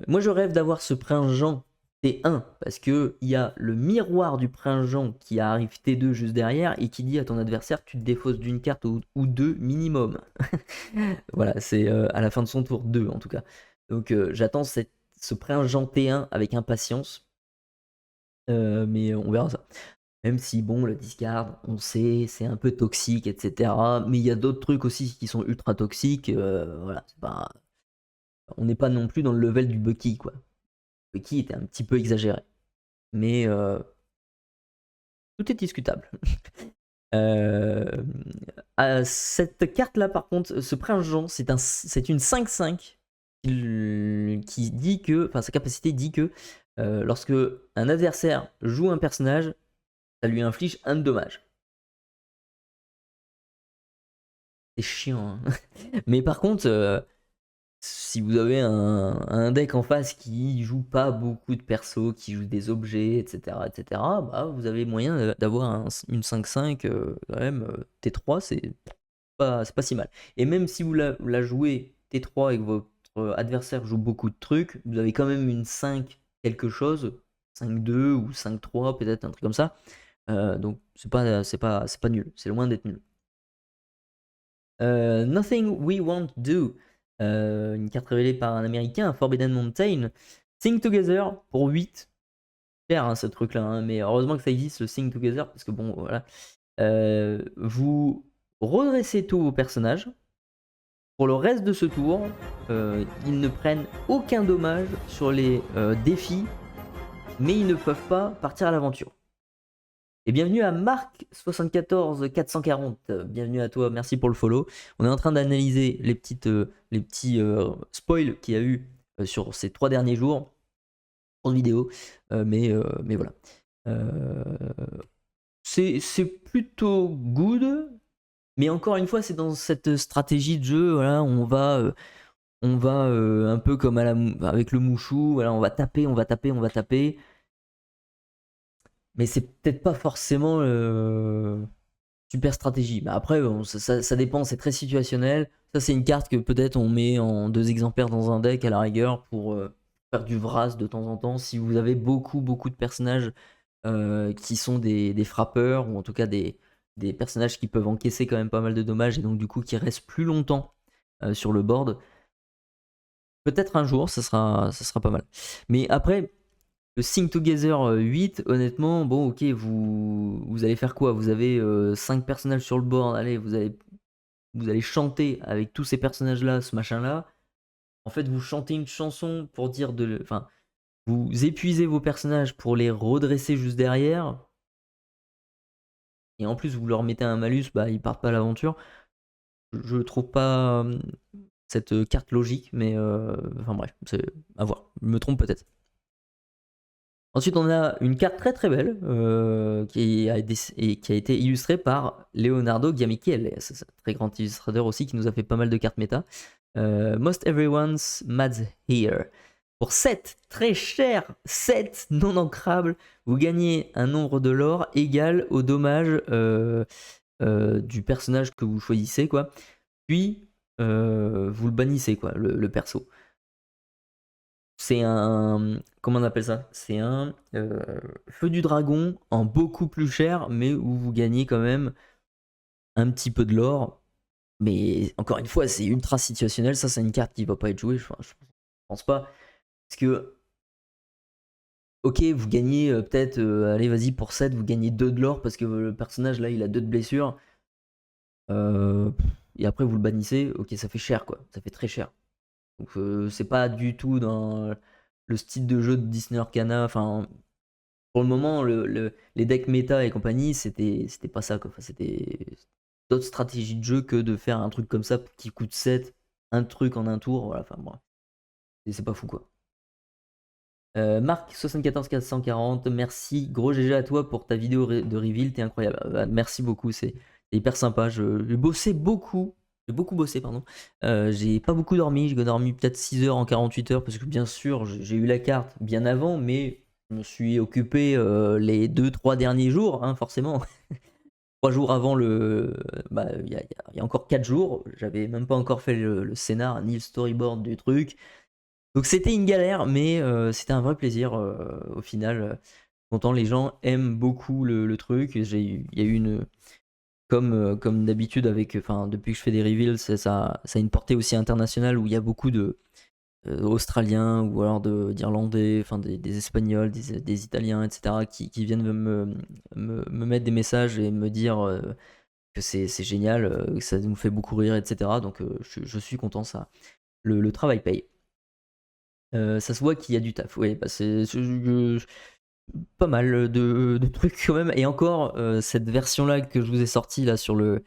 Moi, je rêve d'avoir ce prince Jean T1, parce qu'il y a le miroir du prince Jean qui arrive T2 juste derrière, et qui dit à ton adversaire, tu te défausses d'une carte ou 2 minimum. Voilà, c'est à la fin de son tour 2 en tout cas. Donc j'attends ce prince Jean T1 avec impatience. Mais on verra ça. Même si, bon, le discard, on sait, c'est un peu toxique, etc. Mais il y a d'autres trucs aussi qui sont ultra toxiques. Voilà, on n'est pas non plus dans le level du Bucky, quoi. Bucky était un petit peu exagéré. Mais tout est discutable. Cette carte-là, par contre, ce prince Jean, c'est une 5-5 qui dit que, enfin, sa capacité dit que lorsque un adversaire joue un personnage, ça lui inflige 1 de dommage. C'est chiant, hein. Mais par contre, si vous avez un deck en face qui joue pas beaucoup de persos, qui joue des objets, etc., bah, vous avez moyen d'avoir une 5-5 quand même. T3, c'est pas si mal. Et même si vous la jouez T3 et que votre adversaire joue beaucoup de trucs, vous avez quand même une 5 quelque chose, 5-2 ou 5-3, peut-être un truc comme ça. Donc c'est pas nul, c'est loin d'être nul. Nothing We Won't Do, une carte révélée par un américain, Forbidden Mountain. Sing Together pour 8. Cher, hein, ce truc-là, hein, mais heureusement que ça existe, le Sing Together, parce que bon, voilà. Vous redressez tous vos personnages. Pour le reste de ce tour, ils ne prennent aucun dommage sur les défis, mais ils ne peuvent pas partir à l'aventure. Et bienvenue à Marc74440. Bienvenue à toi, merci pour le follow. On est en train d'analyser les petits spoils qu'il y a eu sur ces 3 derniers jours en vidéo. Mais voilà. C'est plutôt good. Mais encore une fois, c'est dans cette stratégie de jeu. Voilà, on va un peu comme avec le mouchou. Voilà, on va taper. Mais c'est peut-être pas forcément super stratégie. Mais après, bon, ça dépend, c'est très situationnel. Ça, c'est une carte que peut-être on met en 2 exemplaires dans un deck à la rigueur pour faire du Vras de temps en temps. Si vous avez beaucoup de personnages qui sont des frappeurs, ou en tout cas des personnages qui peuvent encaisser quand même pas mal de dommages et donc du coup qui restent plus longtemps sur le board. Peut-être un jour, ça sera pas mal. Mais après, le Sing Together 8, honnêtement, bon, ok, vous allez faire quoi? Vous avez 5 personnages sur le board, allez, vous allez chanter avec tous ces personnages-là, ce machin-là. En fait, vous chantez une chanson pour dire enfin, vous épuisez vos personnages pour les redresser juste derrière. Et en plus, vous leur mettez un malus, bah, ils partent pas à l'aventure. Je trouve pas cette carte logique, mais enfin bref, c'est à voir. Je me trompe peut-être. Ensuite, on a une carte très très belle qui a été illustrée par Leonardo Giamichele. C'est un très grand illustrateur aussi qui nous a fait pas mal de cartes méta. Most Everyone's Mad Here. Pour 7, très cher, 7 non ancrables, vous gagnez un nombre de l'or égal au dommage du personnage que vous choisissez, quoi. Puis, vous le bannissez, quoi, le perso. c'est un... Comment on appelle ça? C'est un feu du dragon en beaucoup plus cher, mais où vous gagnez quand même un petit peu de l'or. Mais encore une fois, c'est ultra situationnel. Ça, c'est une carte qui va pas être jouée. Je pense pas. Parce que, ok, vous gagnez peut-être, allez, vas-y, pour 7, vous gagnez 2 de l'or parce que le personnage là, il a 2 de blessure. Et après, vous le bannissez. Ok, ça fait cher quoi. Ça fait très cher. Donc, c'est pas du tout dans le style de jeu de Disney Arcana. Enfin, pour le moment, les decks méta et compagnie, c'était pas ça quoi. Enfin, c'était d'autres stratégies de jeu que de faire un truc comme ça qui coûte 7, un truc en un tour. Voilà, enfin, moi, c'est pas fou quoi. Marc 74440, merci, gros GG à toi pour ta vidéo de reveal, t'es incroyable. Merci beaucoup, c'est hyper sympa. J'ai bossé beaucoup, j'ai beaucoup bossé, pardon. J'ai pas beaucoup dormi, j'ai dormi peut-être 6 heures en 48 heures parce que bien sûr j'ai eu la carte bien avant, mais je me suis occupé les 2-3 derniers jours, hein, forcément. 3 jours avant bah, il y a encore 4 jours, j'avais même pas encore fait le scénar ni le storyboard du truc. Donc c'était une galère, mais c'était un vrai plaisir au final. Content, les gens aiment beaucoup le truc. Il y a eu une, comme d'habitude avec, enfin depuis que je fais des reveals, ça a une portée aussi internationale où il y a beaucoup de Australiens ou alors d'Irlandais, enfin des Espagnols, des Italiens, etc. qui viennent me mettre des messages et me dire que c'est génial, que ça nous fait beaucoup rire, etc. Donc je suis content, ça. Le travail paye. Ça se voit qu'il y a du taf. Ouais, bah pas mal de trucs quand même. Et encore, cette version-là que je vous ai sortie là sur la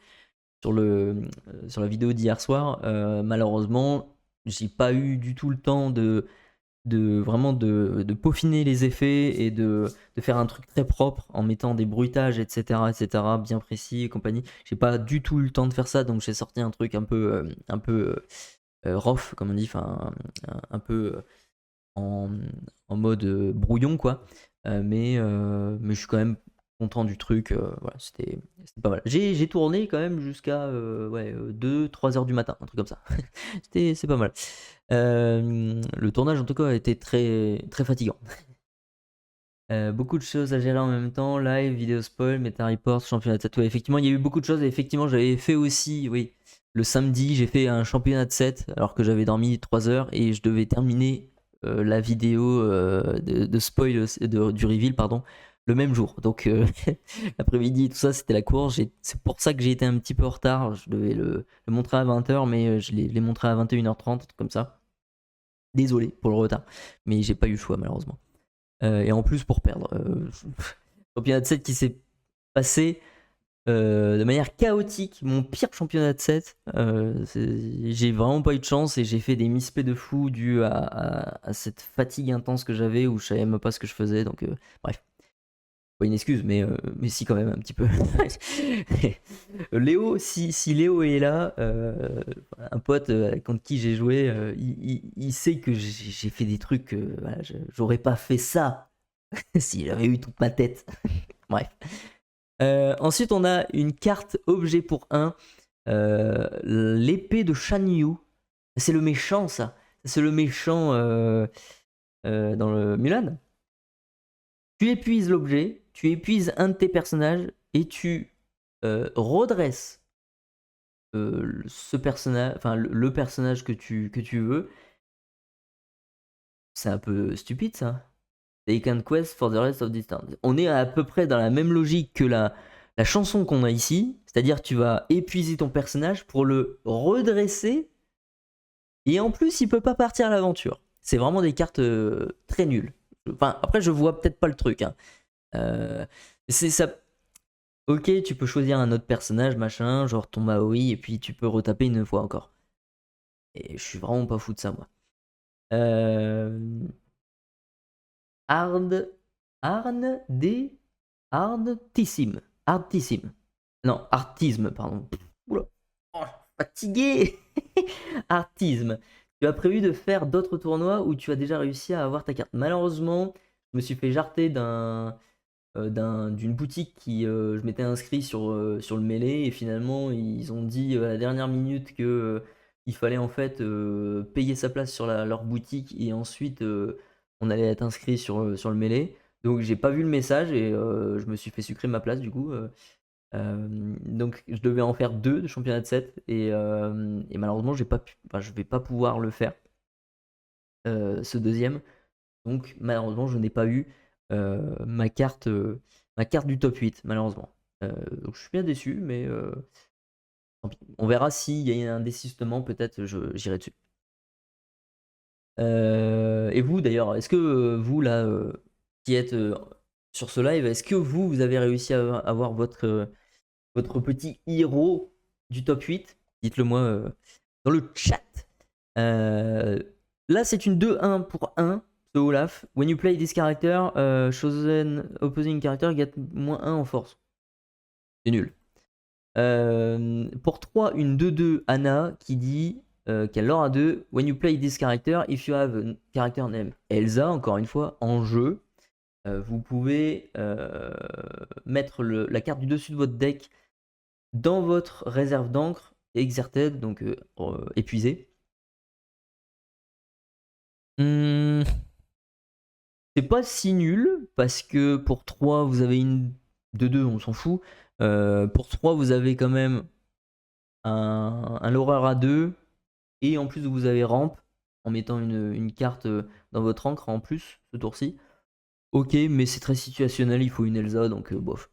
vidéo d'hier soir, malheureusement, j'ai pas eu du tout le temps vraiment de peaufiner les effets et de faire un truc très propre en mettant des bruitages, etc., bien précis et compagnie. J'ai pas du tout eu le temps de faire ça, donc j'ai sorti un truc un peu rough, comme on dit, enfin un peu en, en mode brouillon, quoi. Mais je suis quand même content du truc. Voilà, c'était pas mal. J'ai tourné quand même jusqu'à ouais, 2-3 heures du matin, un truc comme ça. C'est pas mal. Le tournage, en tout cas, a été très, très fatigant. Beaucoup de choses à gérer en même temps, live, vidéo spoil, meta report, championnat de set. Ouais, effectivement, il y a eu beaucoup de choses. Et effectivement, j'avais fait aussi, oui, le samedi, j'ai fait un championnat de set alors que j'avais dormi 3 heures et je devais terminer la vidéo de spoil du reveal, pardon, le même jour. Donc l'après-midi et tout ça, c'était la course. C'est pour ça que j'ai été un petit peu en retard. Je devais le montrer à 20h, mais je l'ai montré à 21h30, un truc comme ça. Désolé pour le retard, mais j'ai pas eu le choix malheureusement. Et en plus pour perdre. Championnat de 7 qui s'est passé de manière chaotique, mon pire championnat de 7. J'ai vraiment pas eu de chance et j'ai fait des misplays de fou dû à cette fatigue intense que j'avais où je savais même pas ce que je faisais. Donc bref, pas une excuse, mais si quand même un petit peu. Léo, si Léo est là, un pote contre qui j'ai joué, il sait que j'ai fait des trucs, voilà, j'aurais pas fait ça si j'avais eu toute ma tête. Bref. Ensuite, on a une carte objet pour 1. L'épée de Shan Yu. C'est le méchant, ça. C'est le méchant dans le Mulan. Tu épuises l'objet, tu épuises un de tes personnages et tu redresses ce personnage, enfin le personnage que tu veux. C'est un peu stupide, ça. They can quest for the rest of this time. On est à peu près dans la même logique que la chanson qu'on a ici, c'est-à-dire tu vas épuiser ton personnage pour le redresser et en plus il peut pas partir à l'aventure. C'est vraiment des cartes très nulles. Enfin après je vois peut-être pas le truc. Hein. C'est ça. Ok, tu peux choisir un autre personnage machin, genre ton Maui et puis tu peux retaper une fois encore. Et je suis vraiment pas fou de ça moi. Hard, Hardtissime. Hardtissime. Non, Artisme, pardon. Oula. Oh, fatigué. Artisme. Tu as prévu de faire d'autres tournois où tu as déjà réussi à avoir ta carte. Malheureusement, je me suis fait jarter d'une boutique qui je m'étais inscrit sur le mêlée et finalement ils ont dit à la dernière minute que il fallait en fait payer sa place sur leur boutique et ensuite on allait être inscrit sur le mêlée. Donc j'ai pas vu le message et je me suis fait sucrer ma place du coup. Donc je devais en faire 2 de championnat de 7 et malheureusement je vais pas pouvoir le faire ce deuxième. Donc malheureusement je n'ai pas eu ma carte du top 8 malheureusement. Donc je suis bien déçu mais tant pis. On verra s'il y a un désistement, peut-être j'irai dessus. Et vous d'ailleurs, est-ce que vous là qui êtes sur ce live, est-ce que vous avez réussi à avoir votre petit héros du top 8? Dites-le moi dans le chat. Là c'est une 2-1 pour 1 de Olaf. When you play this character, chosen opposing character get -1 en force. C'est nul. Pour 3, une 2-2 Anna qui dit qu'elle aura 2. When you play this character, if you have a character name Elsa, encore une fois, en jeu, vous pouvez mettre la carte du dessus de votre deck dans votre réserve d'encre, exerted, donc épuisé. C'est pas si nul, parce que pour 3, vous avez une 2-2, on s'en fout. Pour 3, vous avez quand même un l'horreur à 2. Et en plus, vous avez rampe en mettant une carte dans votre encre en plus ce tour-ci. Ok, mais c'est très situationnel, il faut une Elsa, donc bof.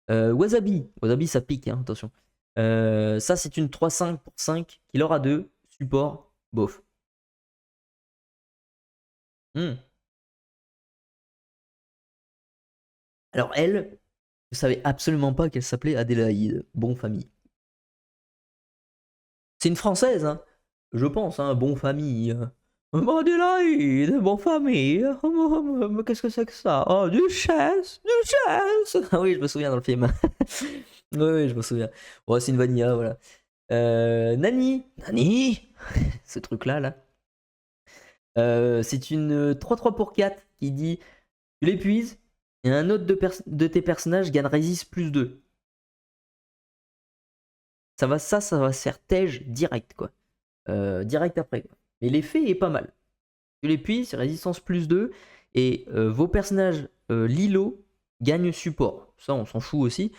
Wasabi, ça pique, hein, attention. Ça, c'est une 3-5 pour 5, qu'il aura 2, support, bof. Alors elle, je savais absolument pas qu'elle s'appelait Adélaïde. Bon famille. C'est une française, hein, je pense, hein, bon famille. Adélaïde, bon famille. Mais qu'est-ce que c'est que ça? Oh, duchesse, duchesse. Ah oui, je me souviens dans le film. Oui, je me souviens. Ouais, c'est une vanilla, voilà. Nani, ce truc-là, là. C'est une 3-3 pour 4 qui dit tu l'épuises et un autre de tes personnages gagne résiste +2. Ça va se faire tège direct, quoi. Direct après, quoi. Mais l'effet est pas mal. Tu l'épuises, résistance +2 et vos personnages Lilo gagnent support. Ça, on s'en fout aussi.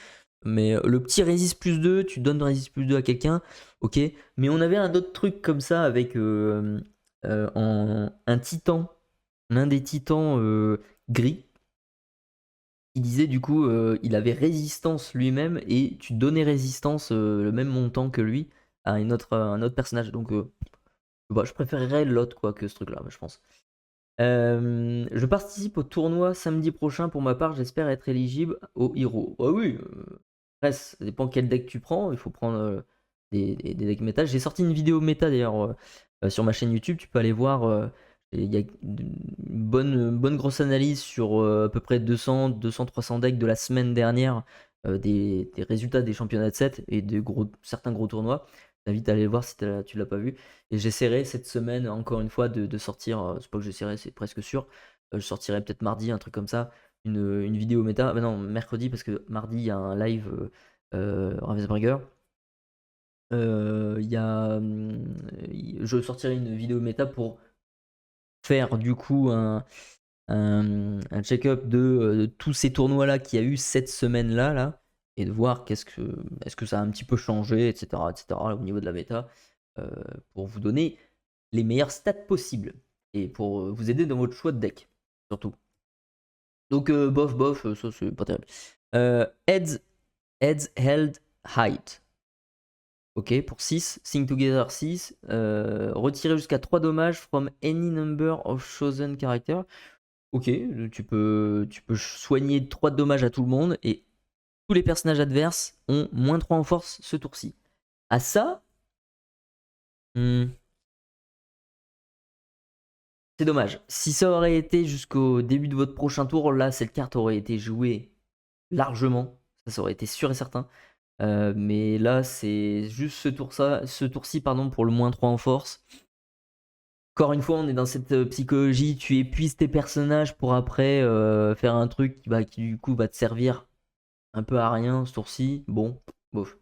Mais le petit résiste +2, tu donnes résiste +2 à quelqu'un, ok. Mais on avait un autre truc comme ça avec un titan, l'un des titans gris, qui disait du coup il avait résistance lui-même et tu donnais résistance le même montant que lui à un autre personnage. Donc bah, je préférerais l'autre quoi que ce truc-là, je pense. Je participe au tournoi samedi prochain pour ma part, j'espère être éligible au Hero. Ah oui, après, ça dépend quel deck tu prends, il faut prendre des decks méta. J'ai sorti une vidéo méta d'ailleurs sur ma chaîne YouTube, tu peux aller voir. Il y a une bonne grosse analyse sur à peu près 200-300 decks de la semaine dernière, des résultats des championnats de 7 et de certains gros tournois. Je t'invite à aller le voir si tu l'as pas vu. Et j'essaierai cette semaine, encore une fois, de sortir, c'est pas que j'essaierai, c'est presque sûr, je sortirai peut-être mardi, un truc comme ça, une vidéo méta. Non, mercredi, parce que mardi, il y a un live Ravensburger. Je sortirai une vidéo méta pour faire du coup un check-up de tous ces tournois-là qu'il y a eu cette semaine-là, là, et de voir est-ce que ça a un petit peu changé, etc., au niveau de la méta, pour vous donner les meilleurs stats possibles et pour vous aider dans votre choix de deck, surtout. Donc, bof, ça c'est pas terrible. Heads held height. Ok, pour 6, Sing Together 6, retirer jusqu'à 3 dommages from any number of chosen characters. Ok, tu peux soigner 3 dommages à tout le monde et tous les personnages adverses ont -3 en force ce tour-ci. À ça, c'est dommage. Si ça aurait été jusqu'au début de votre prochain tour, là, cette carte aurait été jouée largement. Ça aurait été sûr et certain. Mais là, c'est juste ce tour-ci, pardon, pour le -3 en force. Encore une fois, on est dans cette psychologie, tu épuises tes personnages pour après faire un truc qui du coup va te servir un peu à rien ce tour-ci. Bon, bof.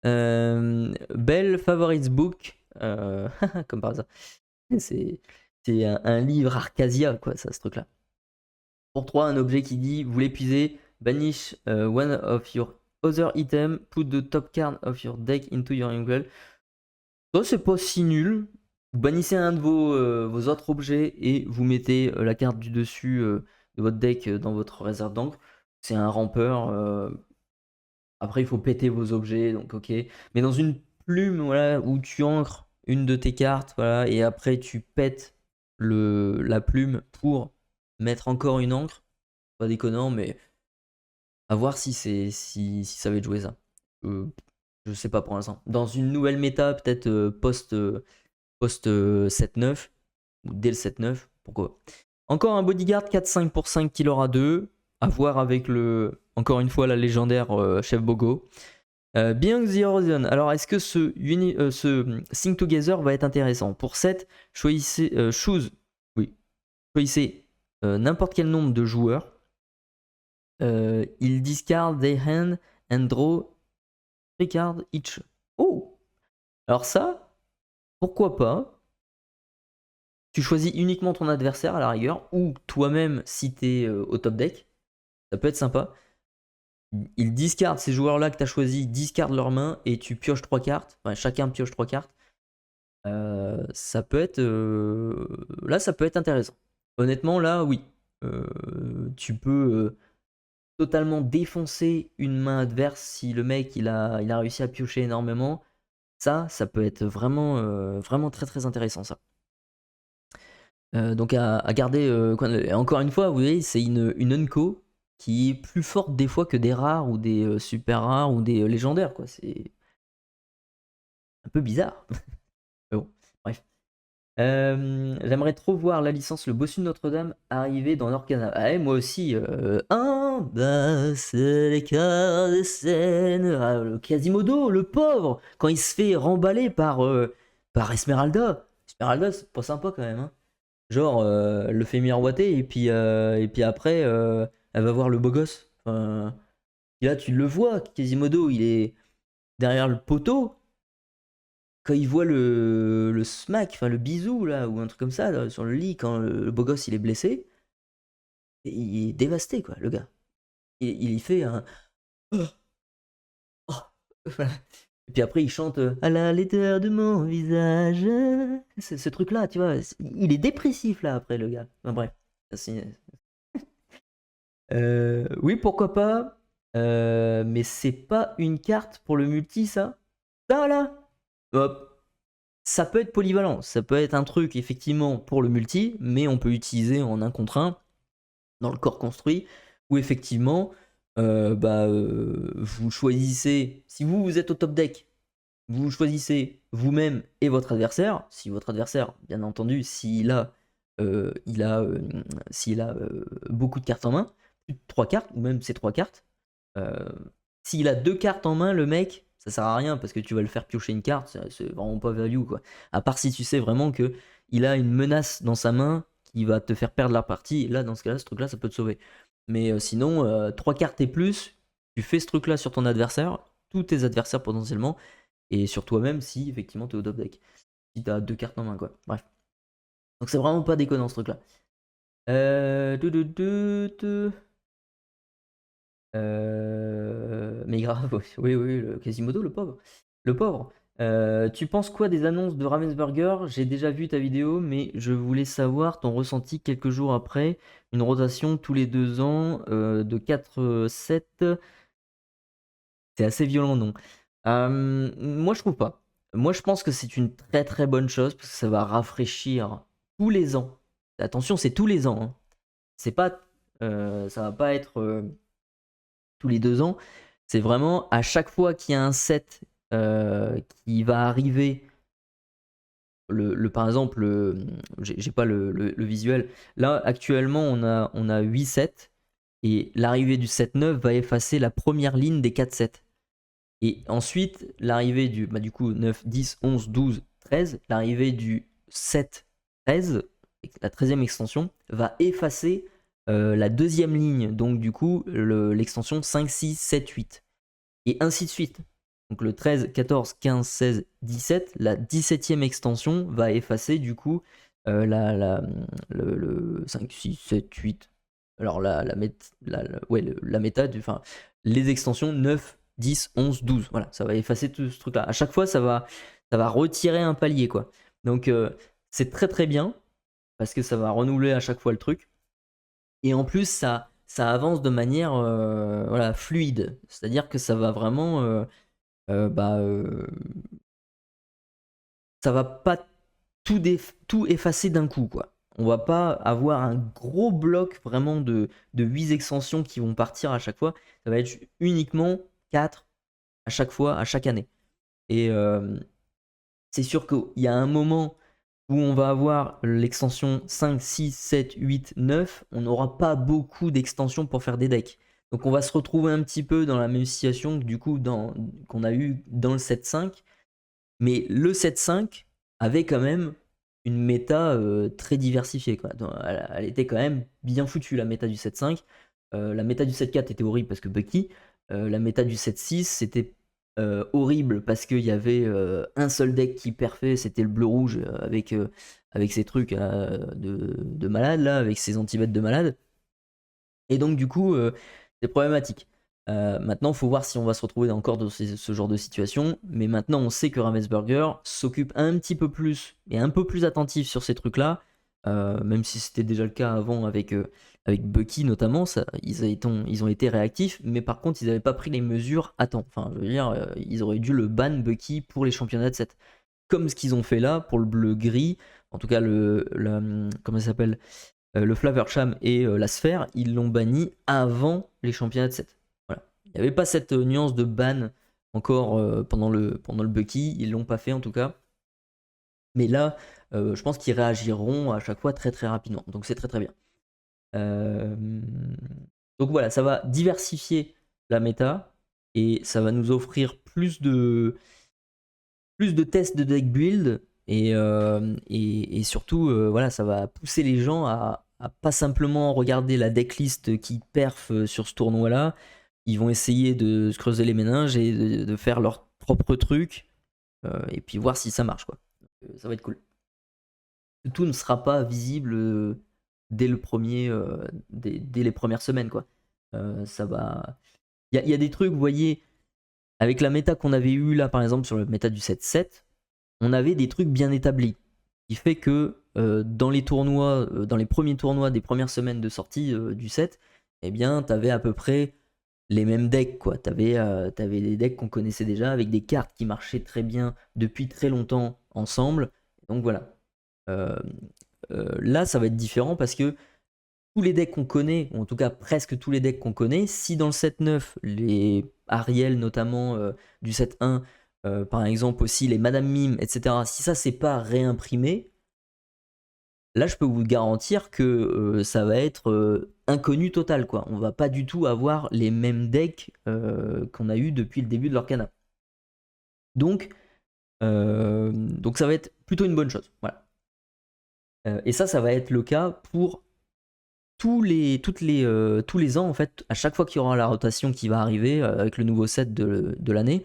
Belle Favorites Book comme par hasard. C'est un livre Arcasia, quoi, ça, ce truc-là. Pour 3, un objet qui dit vous l'épuisez, banish one of your other items, put the top card of your deck into your jungle. Ça, c'est pas si nul. Vous bannissez un de vos autres objets et vous mettez la carte du dessus de votre deck dans votre réserve d'encre. C'est un rampeur. Après, il faut péter vos objets, donc ok. Mais dans une plume, voilà, où tu ancres une de tes cartes, voilà, et après tu pètes la plume pour mettre encore une encre. Pas déconnant, mais à voir si ça va être joué ça. Je sais pas pour l'instant. Dans une nouvelle méta, peut-être post 7-9, ou dès le 7-9, pourquoi pas. Encore un bodyguard 4-5 pour 5 qui aura 2. À voir avec encore une fois la légendaire Chef Bogo. Beyond the Horizon. Alors est-ce que ce Sing Together va être intéressant? Pour 7, choisissez n'importe quel nombre de joueurs. Ils discard their hand and draw 3 cards each. Oh! Alors ça, pourquoi pas? Tu choisis uniquement ton adversaire à la rigueur, ou toi-même si t'es au top deck. Ça peut être sympa. Ils discardent ces joueurs-là que tu as choisis, discardent leurs mains et tu pioches 3 cartes. Enfin, chacun pioche 3 cartes. Ça peut être. Là, ça peut être intéressant. Honnêtement, là, oui. Tu peux totalement défoncer une main adverse si le mec il a réussi à piocher énormément. Ça peut être vraiment, vraiment très très intéressant ça. Donc à garder. Encore une fois, vous voyez, c'est une unco qui est plus forte des fois que des rares ou des super rares ou des légendaires, quoi. C'est un peu bizarre. Mais bon, bref. J'aimerais trop voir la licence Le Bossu de Notre-Dame arriver dans Norcana. Ah ouais, moi aussi. En bas, c'est les cœurs des scènes. Ah, le Quasimodo, le pauvre, quand il se fait remballer par Esmeralda. Esmeralda, c'est pas sympa quand même, hein. Genre, elle le fait miroiter et puis après, elle va voir le beau gosse. Enfin, et là, tu le vois, Quasimodo, il est derrière le poteau. Quand il voit le smack, enfin le bisou là, ou un truc comme ça, là, sur le lit, quand le beau gosse il est blessé, il est dévasté, quoi, le gars. Il y fait un. Oh, oh. Voilà. Et puis après, il chante à la laideur de mon visage. Ce truc-là, tu vois, il est dépressif là après, le gars. Enfin, bref. Oui, pourquoi pas. Mais c'est pas une carte pour le multi, ça. Ça là. Hop. Ça peut être polyvalent. Ça peut être un truc effectivement pour le multi, mais on peut utiliser en 1 contre 1 dans le corps construit, où effectivement, vous choisissez. Si vous êtes au top deck, vous choisissez vous-même et votre adversaire. Si votre adversaire, bien entendu, s'il a beaucoup de cartes en main, plus de 3 cartes, ou même ces 3 cartes, s'il a 2 cartes en main, le mec, ça sert à rien parce que tu vas le faire piocher une carte, c'est vraiment pas value, quoi. À part si tu sais vraiment que il a une menace dans sa main qui va te faire perdre la partie, et là, dans ce cas-là, ce truc-là, ça peut te sauver. Mais sinon, 3 cartes et plus, tu fais ce truc-là sur ton adversaire, tous tes adversaires potentiellement, et sur toi-même si effectivement tu es au top deck. Si tu as 2 cartes en main, quoi. Bref. Donc c'est vraiment pas déconnant ce truc-là. Mais grave, oui, le Quasimodo, le pauvre. Le pauvre. Tu penses quoi des annonces de Ravensburger? J'ai déjà vu ta vidéo, mais je voulais savoir ton ressenti quelques jours après. Une rotation tous les 2 ans de 4-7. C'est assez violent, non? Moi, je trouve pas. Moi, je pense que c'est une très très bonne chose parce que ça va rafraîchir tous les ans. Attention, c'est tous les ans, hein. C'est pas, ça va pas être tous les 2 ans. C'est vraiment à chaque fois qu'il y a un set qui va arriver. Par exemple, j'ai pas le visuel. Là, actuellement, on a 8 sets. Et l'arrivée du set 9 va effacer la première ligne des 4 sets. Et ensuite, l'arrivée du coup 9, 10, 11, 12, 13, l'arrivée du 7, 13, la 13e extension, va effacer la 2e ligne, donc du coup l'extension 5, 6, 7, 8. Et ainsi de suite. Donc le 13, 14, 15, 16, 17, la 17e extension va effacer du coup le 5, 6, 7, 8. Alors la méta, enfin les extensions 9, 10, 11, 12. Voilà, ça va effacer tout ce truc-là. À chaque fois, ça va retirer un palier, quoi. Donc c'est très très bien parce que ça va renouveler à chaque fois le truc. Et en plus, ça avance de manière voilà, fluide. C'est-à-dire que ça va vraiment ça va pas tout effacer d'un coup, quoi. On va pas avoir un gros bloc vraiment de 8 extensions qui vont partir à chaque fois. Ça va être uniquement 4 à chaque fois, à chaque année. Et c'est sûr qu'il y a un moment où on va avoir l'extension 5, 6, 7, 8, 9. On n'aura pas beaucoup d'extensions pour faire des decks. Donc on va se retrouver un petit peu dans la même situation que du coup qu'on a eu dans le 7.5. Mais le 7.5 avait quand même une méta très diversifiée, quoi. Elle était quand même bien foutue, la méta du 7.5. La méta du 7.4 était horrible parce que Bucky. La méta du 7.6 c'était horrible parce qu'il y avait un seul deck qui perfait, c'était le bleu-rouge avec ses trucs de malade, là, avec ses anti-bêtes de malade. Et donc du coup, c'est problématique. Maintenant, il faut voir si on va se retrouver encore dans ce genre de situation. Mais maintenant, on sait que Ravensburger s'occupe un petit peu plus et un peu plus attentif sur ces trucs-là. Même si c'était déjà le cas avant avec Bucky notamment, ils ont été réactifs. Mais par contre, ils n'avaient pas pris les mesures à temps. Enfin, je veux dire, ils auraient dû le ban Bucky pour les championnats de 7. Comme ce qu'ils ont fait là pour le bleu-gris. En tout cas, comment ça s'appelle le Flaversham et la Sphère, ils l'ont banni avant les championnats de 7. Voilà. Il n'y avait pas cette nuance de ban encore pendant le Bucky, ils l'ont pas fait en tout cas. Mais là, je pense qu'ils réagiront à chaque fois très très rapidement. Donc c'est très très bien. Donc voilà, ça va diversifier la méta et ça va nous offrir plus de tests de deck build et surtout voilà, ça va pousser les gens à pas simplement regarder la decklist qui perf sur ce tournoi là. Ils vont essayer de se creuser les méninges et de faire leur propre truc et puis voir si ça marche, quoi. Ça va être cool. Tout ne sera pas visible dès les premières semaines, quoi. Ça va. Il y a des trucs, vous voyez, avec la méta qu'on avait eu là, par exemple sur la méta du 7-7, on avait des trucs bien établis. Qui fait que dans les tournois, dans les premiers tournois des premières semaines de sortie du set, eh bien, t'avais à peu près les mêmes decks, quoi. T'avais des decks qu'on connaissait déjà, avec des cartes qui marchaient très bien depuis très longtemps ensemble. Donc voilà. Là, ça va être différent parce que tous les decks qu'on connaît, ou en tout cas presque tous les decks qu'on connaît, si dans le 7-9, les Ariel notamment du 7-1, par exemple aussi les Madame Mime, etc., si ça c'est pas réimprimé, là je peux vous garantir que ça va être inconnu total, quoi. On va pas du tout avoir les mêmes decks qu'on a eu depuis le début de l'Orcana. Donc ça va être plutôt une bonne chose. Voilà. Et ça va être le cas pour tous les ans, en fait, à chaque fois qu'il y aura la rotation qui va arriver avec le nouveau set de l'année,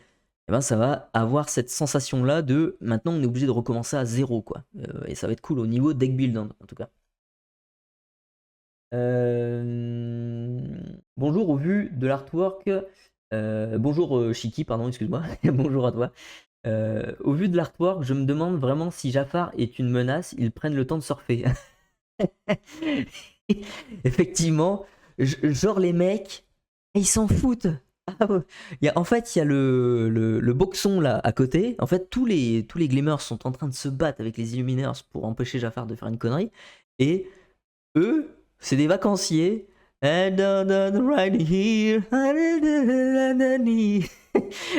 eh ben, ça va avoir cette sensation-là de maintenant on est obligé de recommencer à zéro, quoi. Et ça va être cool au niveau deck build en tout cas. Bonjour, au vu de l'artwork. Bonjour Shiki, pardon, excuse-moi. Bonjour à toi. Au vu de l'artwork, je me demande vraiment si Jafar est une menace, ils prennent le temps de surfer. Effectivement, genre les mecs, ils s'en foutent. Ah ouais. En fait, il y a le boxon là à côté. En fait, tous les Glimmers sont en train de se battre avec les Illuminers pour empêcher Jafar de faire une connerie. Et eux, c'est des vacanciers. And right here.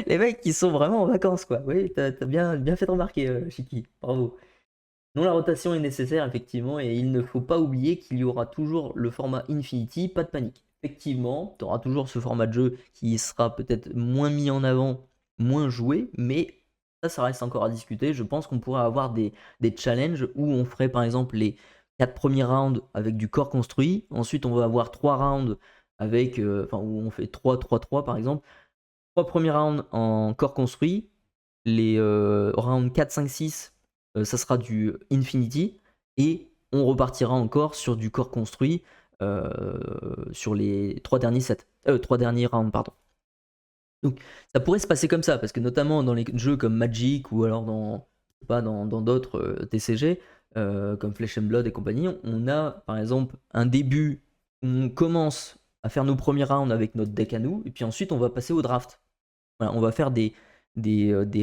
Les mecs qui sont vraiment en vacances, quoi. Oui, t'as bien fait de remarquer, Chiki. Bravo. Non, la rotation est nécessaire, effectivement, et il ne faut pas oublier qu'il y aura toujours le format Infinity, pas de panique. Effectivement, tu auras toujours ce format de jeu qui sera peut-être moins mis en avant, moins joué, mais ça reste encore à discuter. Je pense qu'on pourrait avoir des challenges où on ferait par exemple les 4 premiers rounds avec du corps construit, ensuite on va avoir 3 rounds avec, où on fait 3-3-3 par exemple, 3 premiers rounds en corps construit. Les rounds 4, 5, 6, ça sera du Infinity. Et on repartira encore sur du corps construit sur les 3 derniers sets. 3 derniers rounds, pardon. Donc ça pourrait se passer comme ça, parce que notamment dans les jeux comme Magic ou alors dans d'autres TCG, comme Flesh and Blood et compagnie, on a par exemple un début où on commence à faire nos premiers rounds avec notre deck à nous, et puis ensuite on va passer au draft. Voilà, on va faire des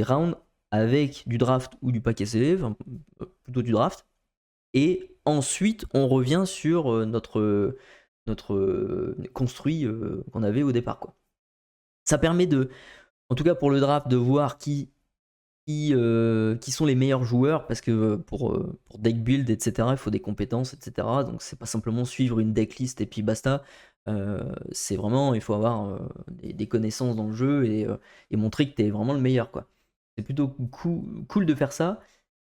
rounds avec du draft ou du pack SCV, enfin, plutôt du draft, et ensuite on revient sur notre construit qu'on avait au départ, quoi. Ça permet en tout cas pour le draft, de voir qui sont les meilleurs joueurs, parce que pour deck build, etc., il faut des compétences, etc. Donc c'est pas simplement suivre une decklist et puis basta. C'est vraiment, il faut avoir des connaissances dans le jeu et montrer que tu es vraiment le meilleur, quoi. C'est plutôt cool de faire ça.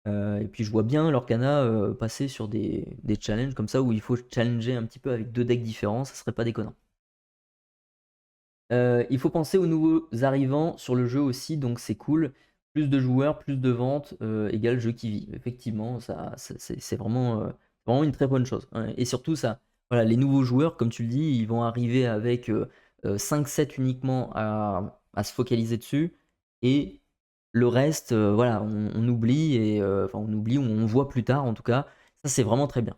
Et puis je vois bien l'Organa passer sur des challenges comme ça où il faut challenger un petit peu avec 2 decks différents, ça serait pas déconnant. Il faut penser aux nouveaux arrivants sur le jeu aussi, donc c'est cool. Plus de joueurs, plus de ventes, égale jeu qui vit. Effectivement, c'est vraiment une très bonne chose, hein. Et surtout, voilà, les nouveaux joueurs, comme tu le dis, ils vont arriver avec 5 sets uniquement à se focaliser dessus. Et le reste, voilà, on oublie, enfin on oublie ou on voit plus tard en tout cas. Ça, c'est vraiment très bien.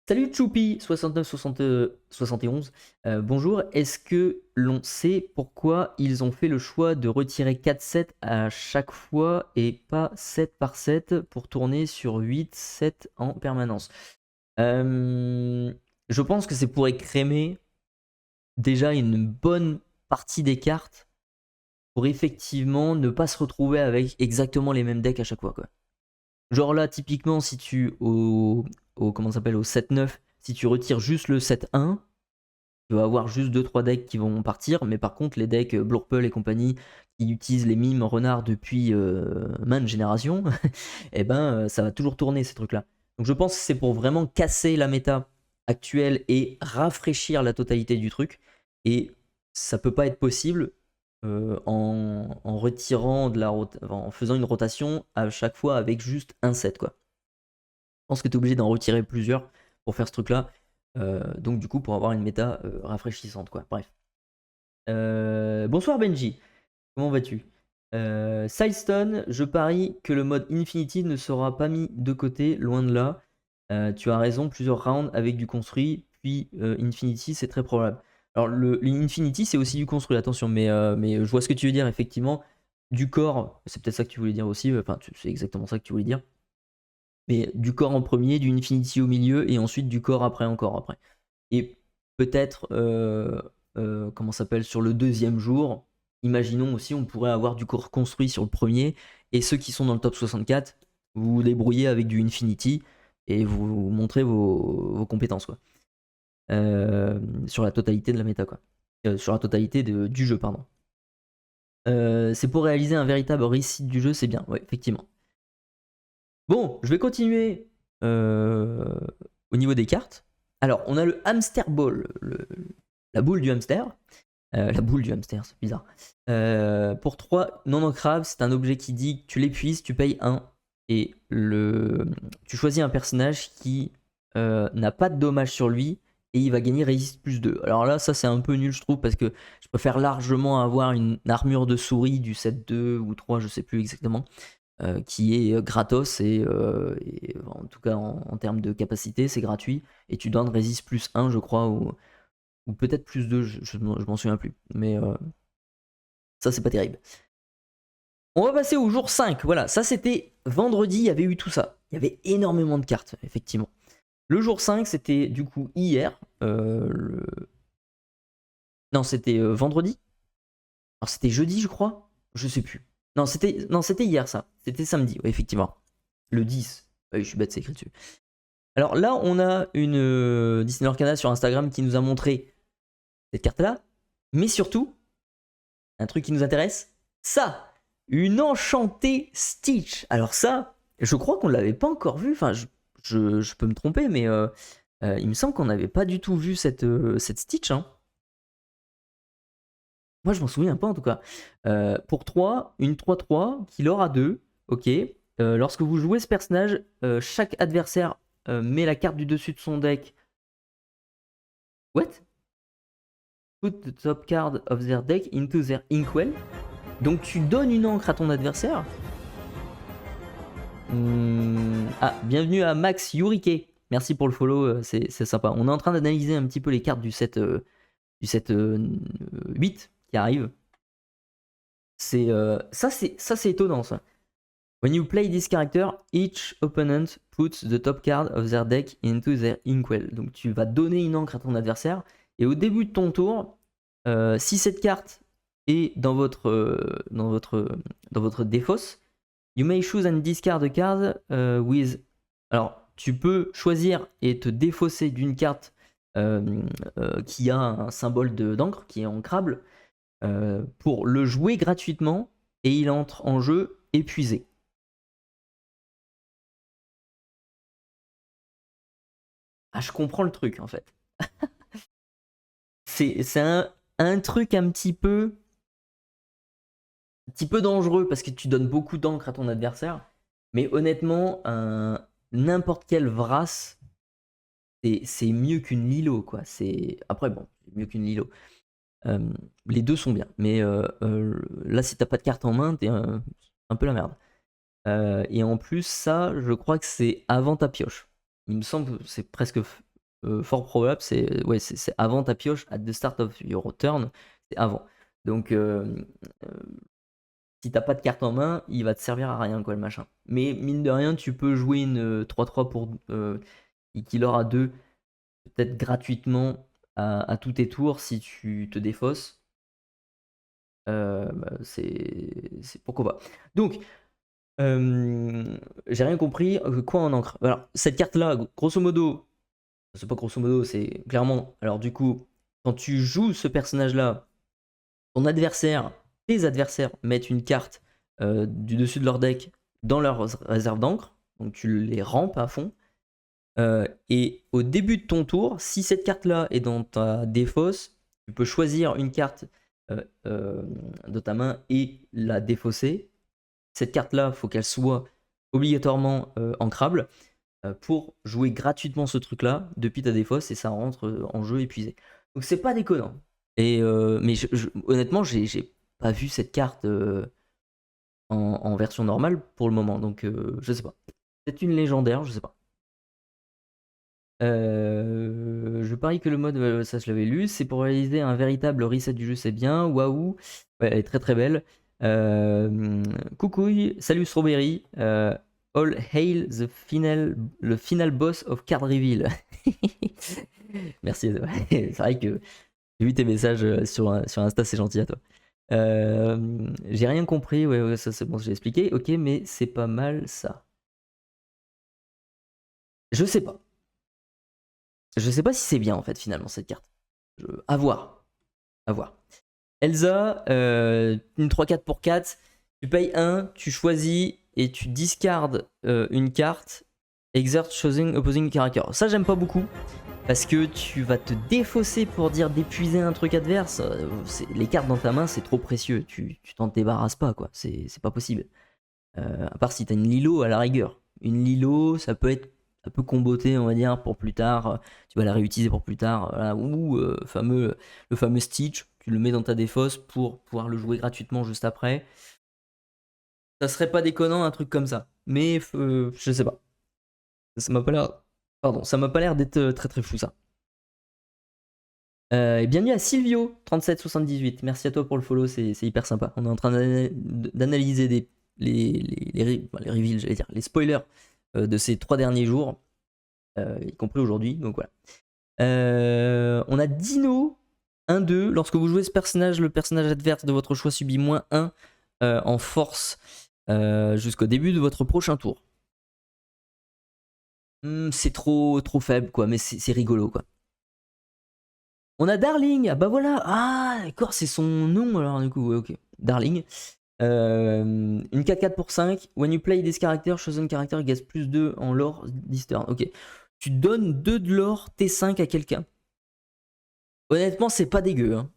Salut Choupi 69 71. Bonjour, est-ce que l'on sait pourquoi ils ont fait le choix de retirer 4 sets à chaque fois et pas 7 par 7 pour tourner sur 8 sets en permanence? Je pense que c'est pour écrémer déjà une bonne partie des cartes pour effectivement ne pas se retrouver avec exactement les mêmes decks à chaque fois, quoi. Genre là, typiquement, si tu comment ça s'appelle, au 7-9, si tu retires juste le 7-1, tu vas avoir juste 2-3 decks qui vont partir, mais par contre, les decks Blurple et compagnie qui utilisent les mimes renards depuis maintes générations, et ben ça va toujours tourner ces trucs-là. Donc je pense que c'est pour vraiment casser la méta actuelle et rafraîchir la totalité du truc. Et ça peut pas être possible en retirant en faisant une rotation à chaque fois avec juste un set, quoi. Je pense que tu es obligé d'en retirer plusieurs pour faire ce truc là. Donc du coup pour avoir une méta rafraîchissante, quoi. Bref. Bonsoir Benji, comment vas-tu? Sidestone, je parie que le mode Infinity ne sera pas mis de côté, loin de là. Tu as raison, plusieurs rounds avec du construit, puis Infinity, c'est très probable. Alors l'Infinity, c'est aussi du construit, attention, mais je vois ce que tu veux dire, effectivement. Du corps, c'est peut-être ça que tu voulais dire aussi, enfin, c'est exactement ça que tu voulais dire. Mais du corps en premier, du Infinity au milieu, et ensuite du corps après, encore après. Et peut-être, comment ça s'appelle, sur le deuxième jour, imaginons aussi, on pourrait avoir du corps construit sur le premier, et ceux qui sont dans le top 64, vous vous débrouillez avec du Infinity, et vous montrez vos compétences, quoi. Sur la totalité de la méta, quoi. Sur la totalité du jeu, pardon. C'est pour réaliser un véritable récit du jeu, c'est bien, ouais, effectivement. Bon, je vais continuer au niveau des cartes. Alors, on a le Hamster Ball, la boule du hamster. La boule du hamster, c'est bizarre. Pour 3 non ancrables, c'est un objet qui dit que tu l'épuises, tu payes 1. Et tu choisis un personnage qui n'a pas de dommages sur lui et il va gagner résiste plus 2. Alors là, ça c'est un peu nul, je trouve, parce que je préfère largement avoir une armure de souris du set 2 ou 3, je sais plus exactement, qui est gratos et en tout cas en termes de capacité, c'est gratuit. Et tu donnes résiste plus 1, je crois, ou peut-être plus 2, je m'en souviens plus. Mais ça, c'est pas terrible. On va passer au jour 5. Voilà, ça c'était vendredi, il y avait eu tout ça. Il y avait énormément de cartes, effectivement. Le jour 5, c'était du coup hier. Non, c'était vendredi. Alors c'était jeudi, je crois. Je sais plus. Non, c'était hier, ça. C'était samedi, ouais, effectivement. Le 10. Oui, je suis bête, c'est écrit dessus. Alors là, on a une Disney Arcana sur Instagram qui nous a montré cette carte-là. Mais surtout, un truc qui nous intéresse, ça, une enchantée Stitch. Alors ça, je crois qu'on ne l'avait pas encore vu. Enfin, je peux me tromper, mais il me semble qu'on n'avait pas du tout vu cette Stitch, hein. Moi, je m'en souviens pas en tout cas. Pour 3, une 3-3 qui l'aura 2. Ok. Lorsque vous jouez ce personnage, chaque adversaire met la carte du dessus de son deck. What? Put the top card of their deck into their inkwell. Donc tu donnes une encre à ton adversaire. Ah, bienvenue à Max Yurike. Merci pour le follow, c'est sympa. On est en train d'analyser un petit peu les cartes du set 8 qui arrive. Ça c'est étonnant ça. When you play this character, each opponent puts the top card of their deck into their inkwell. Donc tu vas donner une encre à ton adversaire et au début de ton tour, si cette carte est dans votre défausse, you may choose and discard a card with. Alors tu peux choisir et te défausser d'une carte qui a un symbole d'encre qui est ancrable pour le jouer gratuitement et il entre en jeu épuisé. Ah, je comprends le truc en fait. c'est un truc un petit peu dangereux parce que tu donnes beaucoup d'encre à ton adversaire. Mais honnêtement, n'importe quel Vras, c'est mieux qu'une Lilo quoi. Après bon, mieux qu'une Lilo. Les deux sont bien, mais là si t'as pas de carte en main, t'es un peu la merde. Et en plus ça, je crois que c'est avant ta pioche. Il me semble que c'est presque fort probable, c'est avant ta pioche, at the start of your turn, c'est avant. Donc si t'as pas de carte en main, il va te servir à rien quoi le machin. Mais mine de rien, tu peux jouer une 3-3 pour qui aura 2 peut-être gratuitement à tous tes tours si tu te défausses. C'est pourquoi pas. Donc j'ai rien compris. Quoi en encre? Alors cette carte là, grosso modo, c'est pas grosso modo, c'est clairement. Alors du coup, quand tu joues ce personnage là, ton adversaire, tes adversaires mettent une carte du dessus de leur deck dans leur réserve d'encre, donc tu les rampes à fond. Et au début de ton tour, si cette carte là est dans ta défausse, tu peux choisir une carte de ta main et la défausser. Cette carte là, il faut qu'elle soit obligatoirement ancrable pour jouer gratuitement ce truc là depuis ta défausse et ça rentre en jeu épuisé. Donc c'est pas déconnant. Et mais honnêtement, j'ai pas vu cette carte en version normale pour le moment, donc je sais pas. Peut-être une légendaire, je sais pas. Je parie que le mode, ça je l'avais lu, c'est pour réaliser un véritable reset du jeu, c'est bien. Waouh, ouais, elle est très très belle. Coucouille, salut Strawberry. All hail le final boss of Card Reveal. Merci. C'est vrai que j'ai vu tes messages sur Insta, c'est gentil à toi. J'ai rien compris, ouais, ça c'est bon, j'ai expliqué. Ok, mais c'est pas mal ça. Je sais pas. Je sais pas si c'est bien en fait finalement cette carte. À voir. À voir. Elsa, une 3-4 pour 4. Tu payes 1, tu choisis et tu discardes une carte. Exert choosing opposing character. Ça j'aime pas beaucoup. Parce que tu vas te défausser pour dire d'épuiser un truc adverse. Les cartes dans ta main, c'est trop précieux. Tu t'en débarrasses pas, quoi. C'est pas possible. À part si t'as une Lilo à la rigueur. Une Lilo, ça peut être un peu comboté, on va dire, pour plus tard. Tu vas la réutiliser pour plus tard. Voilà. Ou le fameux Stitch, tu le mets dans ta défausse pour pouvoir le jouer gratuitement juste après. Ça serait pas déconnant un truc comme ça. Mais je sais pas. Ça m'a pas l'air. Pardon, ça m'a pas l'air d'être très très fou ça. Et bienvenue à Silvio 3778. Merci à toi pour le follow, c'est hyper sympa. On est en train d'analyser les reveals, j'allais dire, les spoilers de ces 3 derniers jours, y compris aujourd'hui. Donc voilà. On a Dino 1-2. Lorsque vous jouez ce personnage, le personnage adverse de votre choix subit -1 en force jusqu'au début de votre prochain tour. C'est trop faible quoi, mais c'est rigolo quoi. On a Darling, ah bah voilà, ah d'accord, c'est son nom alors du coup, ouais, ok. Darling. Une 4-4 pour 5. When you play this character, chosen character gets +2 en lore this turn. Ok. Tu donnes 2 de lore T5 à quelqu'un. Honnêtement, c'est pas dégueu. Hein.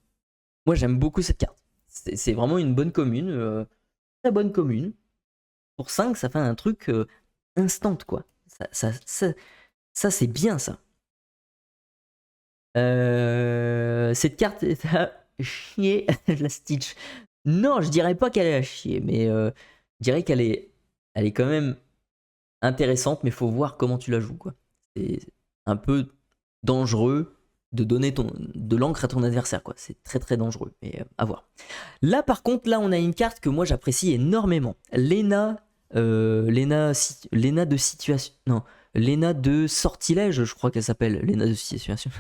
Moi, j'aime beaucoup cette carte. C'est vraiment une bonne commune. Très bonne commune. Pour 5, ça fait un truc instant, quoi. Ça c'est bien, ça. Cette carte est à chier, la Stitch. Non, je dirais pas qu'elle est à chier, mais je dirais qu'elle est quand même intéressante, mais faut voir comment tu la joues, quoi. C'est un peu dangereux de donner de l'encre à ton adversaire, quoi. C'est très très dangereux, mais à voir. Là, par contre, là, on a une carte que moi j'apprécie énormément. Lena de situation. Non, Lena de sortilège, je crois qu'elle s'appelle. Lena de situation.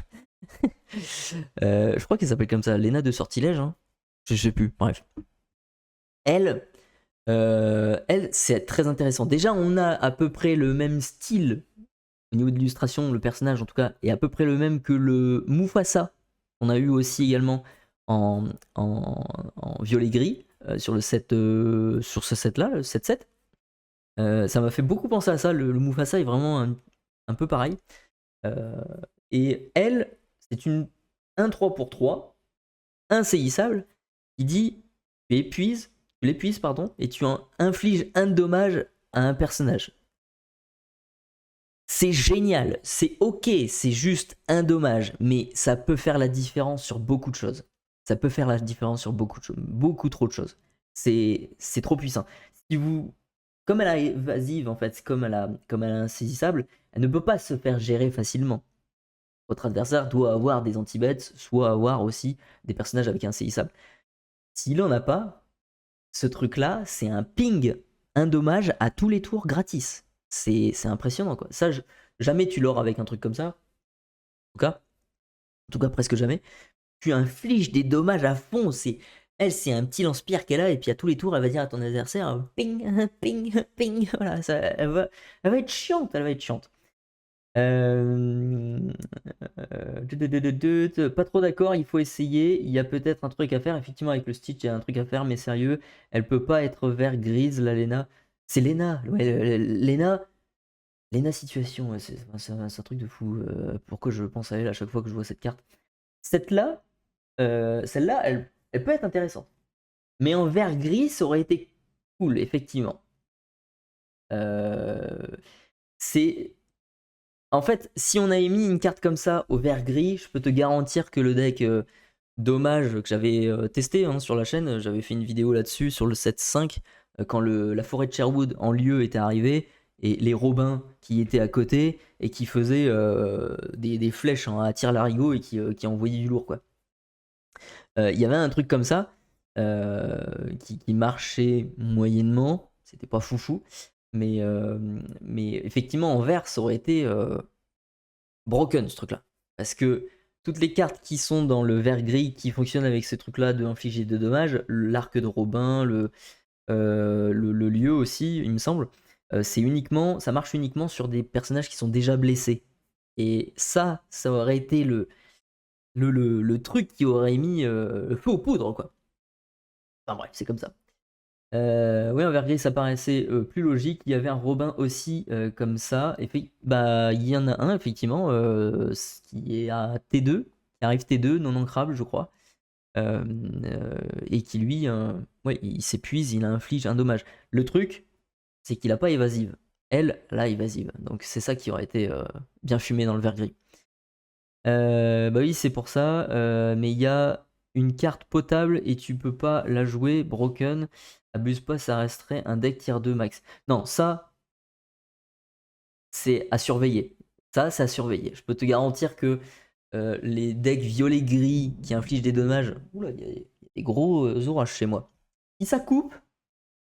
Je crois qu'elle s'appelle comme ça. Lena de sortilège. Hein. Je sais plus. Bref. Elle, c'est très intéressant. Déjà, on a à peu près le même style au niveau de l'illustration. Le personnage, en tout cas, est à peu près le même que le Mufasa. On a eu aussi également en violet gris sur le set, sur ce set là, le set 7. Ça m'a fait beaucoup penser à ça. Le Mufasa est vraiment un peu pareil. Et elle, c'est un 3 pour 3, insaisissable, qui dit tu l'épuises, pardon, et tu infliges un dommage à un personnage. C'est génial, c'est ok, c'est juste un dommage, mais ça peut faire la différence sur beaucoup de choses. Ça peut faire la différence sur beaucoup de choses, beaucoup trop de choses. C'est trop puissant. Si vous, comme elle est évasive en fait, comme elle est insaisissable, elle ne peut pas se faire gérer facilement. Votre adversaire doit avoir des anti-bêtes, soit avoir aussi des personnages avec insaisissable. S'il en a pas, ce truc-là, c'est un ping, un dommage à tous les tours gratis. C'est impressionnant quoi. Ça, jamais tu l'auras avec un truc comme ça. En tout cas presque jamais. Tu infliges des dommages à fond. Elle, c'est un petit lance-pierre qu'elle a, et puis à tous les tours, elle va dire à ton adversaire ping, ping, ping. Voilà, elle va être chiante, elle va être chiante. Pas trop d'accord, il faut essayer. Il y a peut-être un truc à faire. Effectivement, avec le Stitch, il y a un truc à faire, mais sérieux, elle peut pas être vert grise, la Lena. C'est Lena, ouais, Lena situation, ouais, c'est un truc de fou. Pourquoi je pense à elle à chaque fois que je vois cette carte. Celle-là, elle peut être intéressante. Mais en vert gris, ça aurait été cool, effectivement. C'est. En fait, si on avait mis une carte comme ça au vert gris, je peux te garantir que le deck dommage que j'avais testé hein, sur la chaîne, j'avais fait une vidéo là-dessus sur le set 5, quand la forêt de Sherwood en lieu était arrivée, et les Robins qui étaient à côté et qui faisaient des flèches hein, à tir-larigot et qui envoyaient du lourd, quoi. Il y avait un truc comme ça qui marchait moyennement, c'était pas foufou, mais effectivement en vert ça aurait été broken ce truc là, parce que toutes les cartes qui sont dans le vert gris qui fonctionnent avec ces trucs là de infliger de dommages, l'arc de Robin, le lieu aussi il me semble, ça marche uniquement sur des personnages qui sont déjà blessés, et ça aurait été le truc qui aurait mis le feu aux poudres, quoi. Enfin bref, c'est comme ça. Oui, en vert gris, ça paraissait plus logique. Il y avait un Robin aussi comme ça. Bah, il y en a un, effectivement, qui est à T2, qui arrive T2, non ancrable, je crois. Et qui, lui, ouais, il s'épuise, il inflige un dommage. Le truc, c'est qu'il n'a pas évasive. Elle, là, évasive. Donc, c'est ça qui aurait été bien fumé dans le vert gris. Bah oui, c'est pour ça. Mais il y a une carte potable et tu peux pas la jouer. Broken. Abuse pas, ça resterait un deck tier 2 max. Non, ça, c'est à surveiller. Ça, c'est à surveiller. Je peux te garantir que les decks violet-gris qui infligent des dommages. Oula, il y a des gros orages chez moi. Si ça coupe,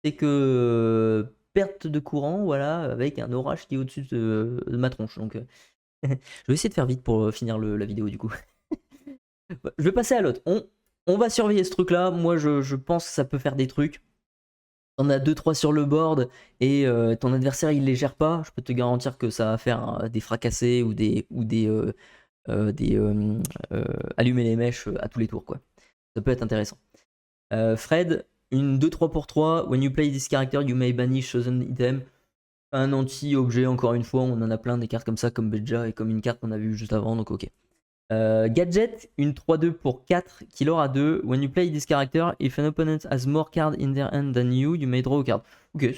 c'est que perte de courant, voilà, avec un orage qui est au-dessus de ma tronche. Donc, je vais essayer de faire vite pour finir la vidéo du coup. Je vais passer à l'autre. On va surveiller ce truc-là. Moi, je pense que ça peut faire des trucs. T'en as 2-3 sur le board et ton adversaire il les gère pas, je peux te garantir que ça va faire des fracassés ou des allumer les mèches à tous les tours, quoi. Ça peut être intéressant. Fred, une 2-3 pour 3. When you play this character, you may banish chosen item. Un anti-objet, encore une fois, on en a plein des cartes comme ça, comme Beja et comme une carte qu'on a vue juste avant, donc ok. Gadget, une 3-2 pour 4 qui aura 2. When you play this character, if an opponent has more cards in their hand than you, you may draw a card. Ok,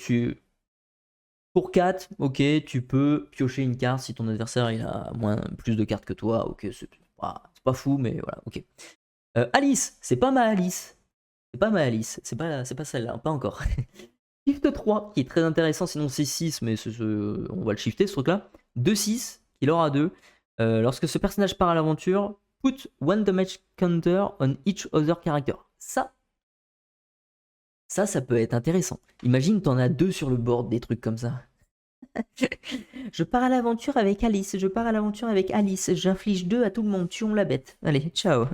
pour 4, ok, tu peux piocher une carte si ton adversaire il a plus de cartes que toi. Ok, c'est pas fou, mais voilà, ok. Alice, c'est pas ma Alice. C'est pas ma Alice, c'est pas celle-là, pas encore. Shift 3, qui est très intéressant, sinon c'est 6, mais on va le shifter ce truc-là. 2-6, il aura 2. Lorsque ce personnage part à l'aventure, put one damage counter on each other character. Ça peut être intéressant. Imagine t'en as 2 sur le board, des trucs comme ça. Je pars à l'aventure avec Alice, j'inflige 2 à tout le monde, tuons la bête. Allez, ciao.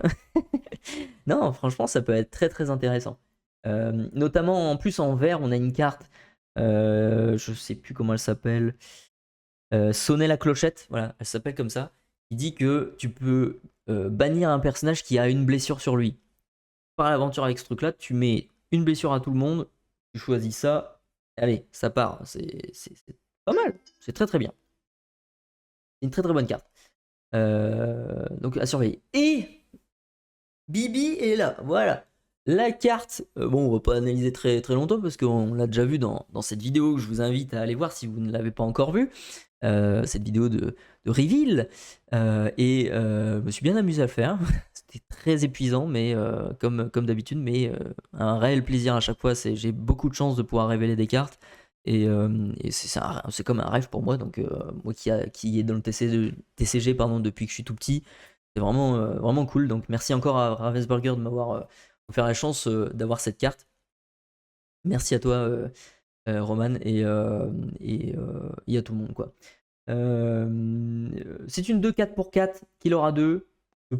Non, franchement, ça peut être très très intéressant. Notamment, en plus, en vert, on a une carte, je sais plus comment elle s'appelle, sonner la clochette, voilà, elle s'appelle comme ça. Il dit que tu peux bannir un personnage qui a une blessure sur lui. Par l'aventure avec ce truc-là, tu mets une blessure à tout le monde, tu choisis ça, allez, ça part. C'est pas mal, c'est très très bien. C'est une très très bonne carte. Donc à surveiller. Et Bibi est là, voilà. La carte, bon, on va pas analyser très très longtemps parce qu'on l'a déjà vu dans cette vidéo que je vous invite à aller voir si vous ne l'avez pas encore vue. Cette vidéo de reveal. Et je me suis bien amusé à le faire. C'était très épuisant, mais comme d'habitude, mais un réel plaisir à chaque fois. J'ai beaucoup de chance de pouvoir révéler des cartes. Et c'est comme un rêve pour moi. Donc, moi qui est dans le TCG depuis que je suis tout petit, c'est vraiment cool. Donc, merci encore à Ravensburger de m'avoir offert la chance d'avoir cette carte. Merci à toi, Roman, et à tout le monde, quoi. C'est une 2-4 pour 4 qu'il aura 2.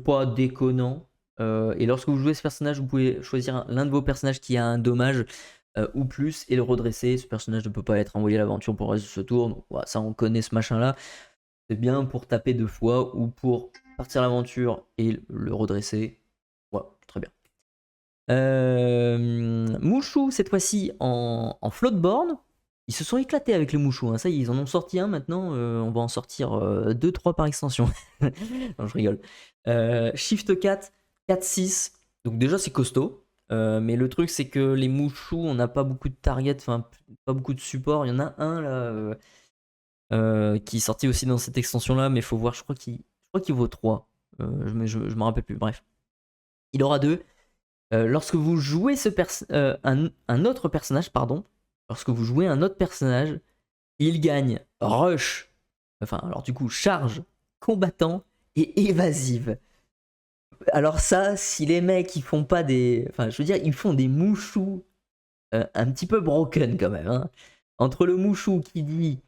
Pas déconnant. Et lorsque vous jouez ce personnage, vous pouvez choisir l'un de vos personnages qui a un dommage ou plus et le redresser. Ce personnage ne peut pas être envoyé à l'aventure pour le reste de ce tour. Donc voilà, ça, on connaît ce machin-là. C'est bien pour taper 2 fois ou pour partir à l'aventure et le redresser. Voilà, très bien. Mouchou, cette fois-ci en floatborn. Ils se sont éclatés avec les mouchous, hein. Ça y est, ils en ont sorti un maintenant. On va en sortir 2-3 par extension. Non, je rigole. Shift 4, 4-6. Donc déjà, c'est costaud. Mais le truc, c'est que les mouchous, on n'a pas beaucoup de target, enfin, pas beaucoup de support. Il y en a un là qui est sorti aussi dans cette extension-là, mais il faut voir, je crois qu'il vaut 3. Je me rappelle plus, bref. Il aura 2. Lorsque vous jouez un autre personnage, pardon, lorsque vous jouez un autre personnage, il gagne rush, enfin alors du coup charge, combattant et évasive. Alors ça, si les mecs ils font pas enfin je veux dire, ils font des mouchous un petit peu broken quand même, hein. Entre le mouchou qui dit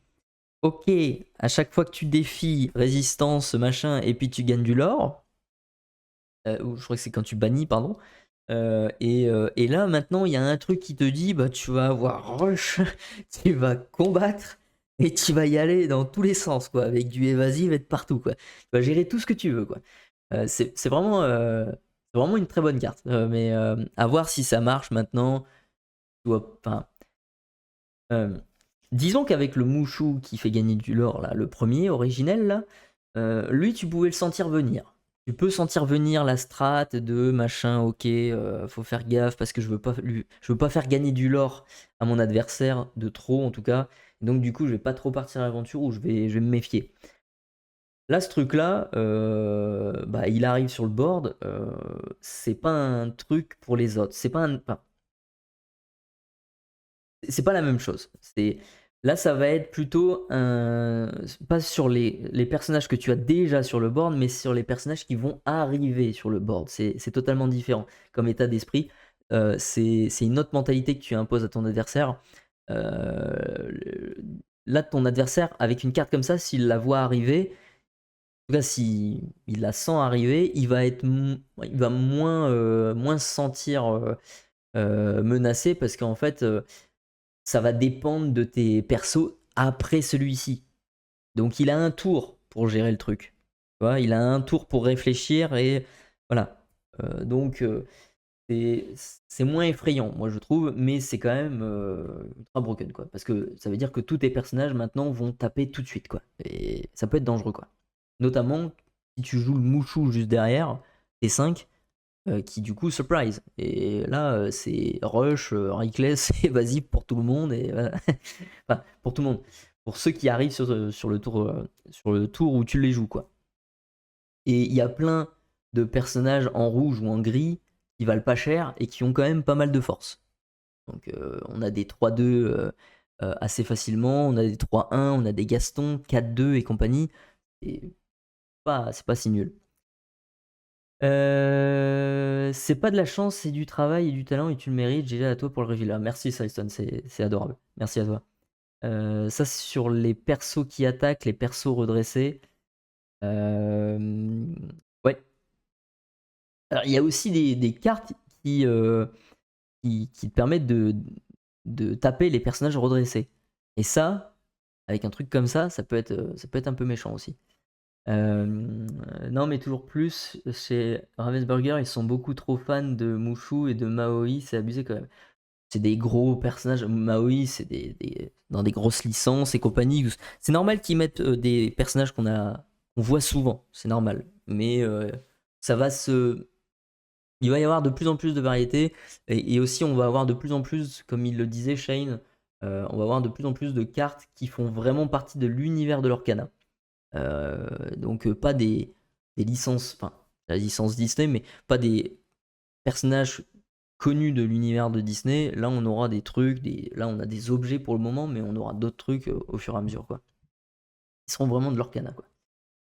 ok, à chaque fois que tu défies résistance machin et puis tu gagnes du lore, ou je crois que c'est quand tu bannis, pardon. Et là maintenant il y a un truc qui te dit bah tu vas avoir rush, tu vas combattre et tu vas y aller dans tous les sens quoi, avec du évasif et de partout quoi. Tu vas gérer tout ce que tu veux quoi. C'est vraiment une très bonne carte. Mais à voir si ça marche maintenant. Enfin, disons qu'avec le Mouchou qui fait gagner du lore là, le premier originel là, lui tu pouvais le sentir venir. Tu peux sentir venir la strat de machin, ok, faut faire gaffe parce que je veux pas faire gagner du lore à mon adversaire, de trop en tout cas. Donc du coup, je vais pas trop partir à l'aventure ou je vais me méfier. Là, ce truc-là, bah, il arrive sur le board, c'est pas un truc pour les autres. C'est pas la même chose. Là, ça va être plutôt pas sur les personnages que tu as déjà sur le board, mais sur les personnages qui vont arriver sur le board. C'est totalement différent comme état d'esprit. C'est une autre mentalité que tu imposes à ton adversaire. Là, ton adversaire, avec une carte comme ça, s'il la voit arriver, en tout cas, s'il la sent arriver, il va moins se sentir menacé parce qu'en fait, ça va dépendre de tes persos après celui-ci. Donc il a un tour pour gérer le truc. Tu vois, il a un tour pour réfléchir et voilà. Donc c'est moins effrayant, moi je trouve, mais c'est quand même ultra broken quoi. Parce que ça veut dire que tous tes personnages maintenant vont taper tout de suite quoi. Et ça peut être dangereux quoi. Notamment si tu joues le Mouchou juste derrière, T5, qui du coup surprise. Et là, c'est rush, reckless, évasif pour tout le monde. Et, enfin, pour tout le monde. Pour ceux qui arrivent sur le tour où tu les joues, quoi. Et il y a plein de personnages en rouge ou en gris qui valent pas cher et qui ont quand même pas mal de force. Donc on a des 3-2 assez facilement, on a des 3-1, on a des Gaston, 4-2 et compagnie. Et c'est pas si nul. C'est pas de la chance, c'est du travail et du talent et tu le mérites. GG à toi pour le reveal. Merci Sileston, c'est adorable. Merci à toi. Ça, c'est sur les persos qui attaquent, les persos redressés. Ouais. Alors, il y a aussi des cartes qui te permettent de taper les personnages redressés. Et ça, avec un truc comme ça peut être un peu méchant aussi. Non, mais toujours plus, chez Ravensburger, ils sont beaucoup trop fans de Mushu et de Maoi, c'est abusé quand même. C'est des gros personnages, Maoi, c'est dans des grosses licences et compagnie. C'est normal qu'ils mettent des personnages qu'on voit souvent, c'est normal. Mais ça va se. Il va y avoir de plus en plus de variétés et aussi on va avoir de plus en plus, comme il le disait Shane, on va avoir de plus en plus de cartes qui font vraiment partie de l'univers de l'Orcana. Donc pas des licences, enfin la licence Disney, mais pas des personnages connus de l'univers de Disney. Là on aura des trucs, là on a des objets pour le moment, mais on aura d'autres trucs au fur et à mesure, quoi. Ils seront vraiment de l'Orcana, quoi.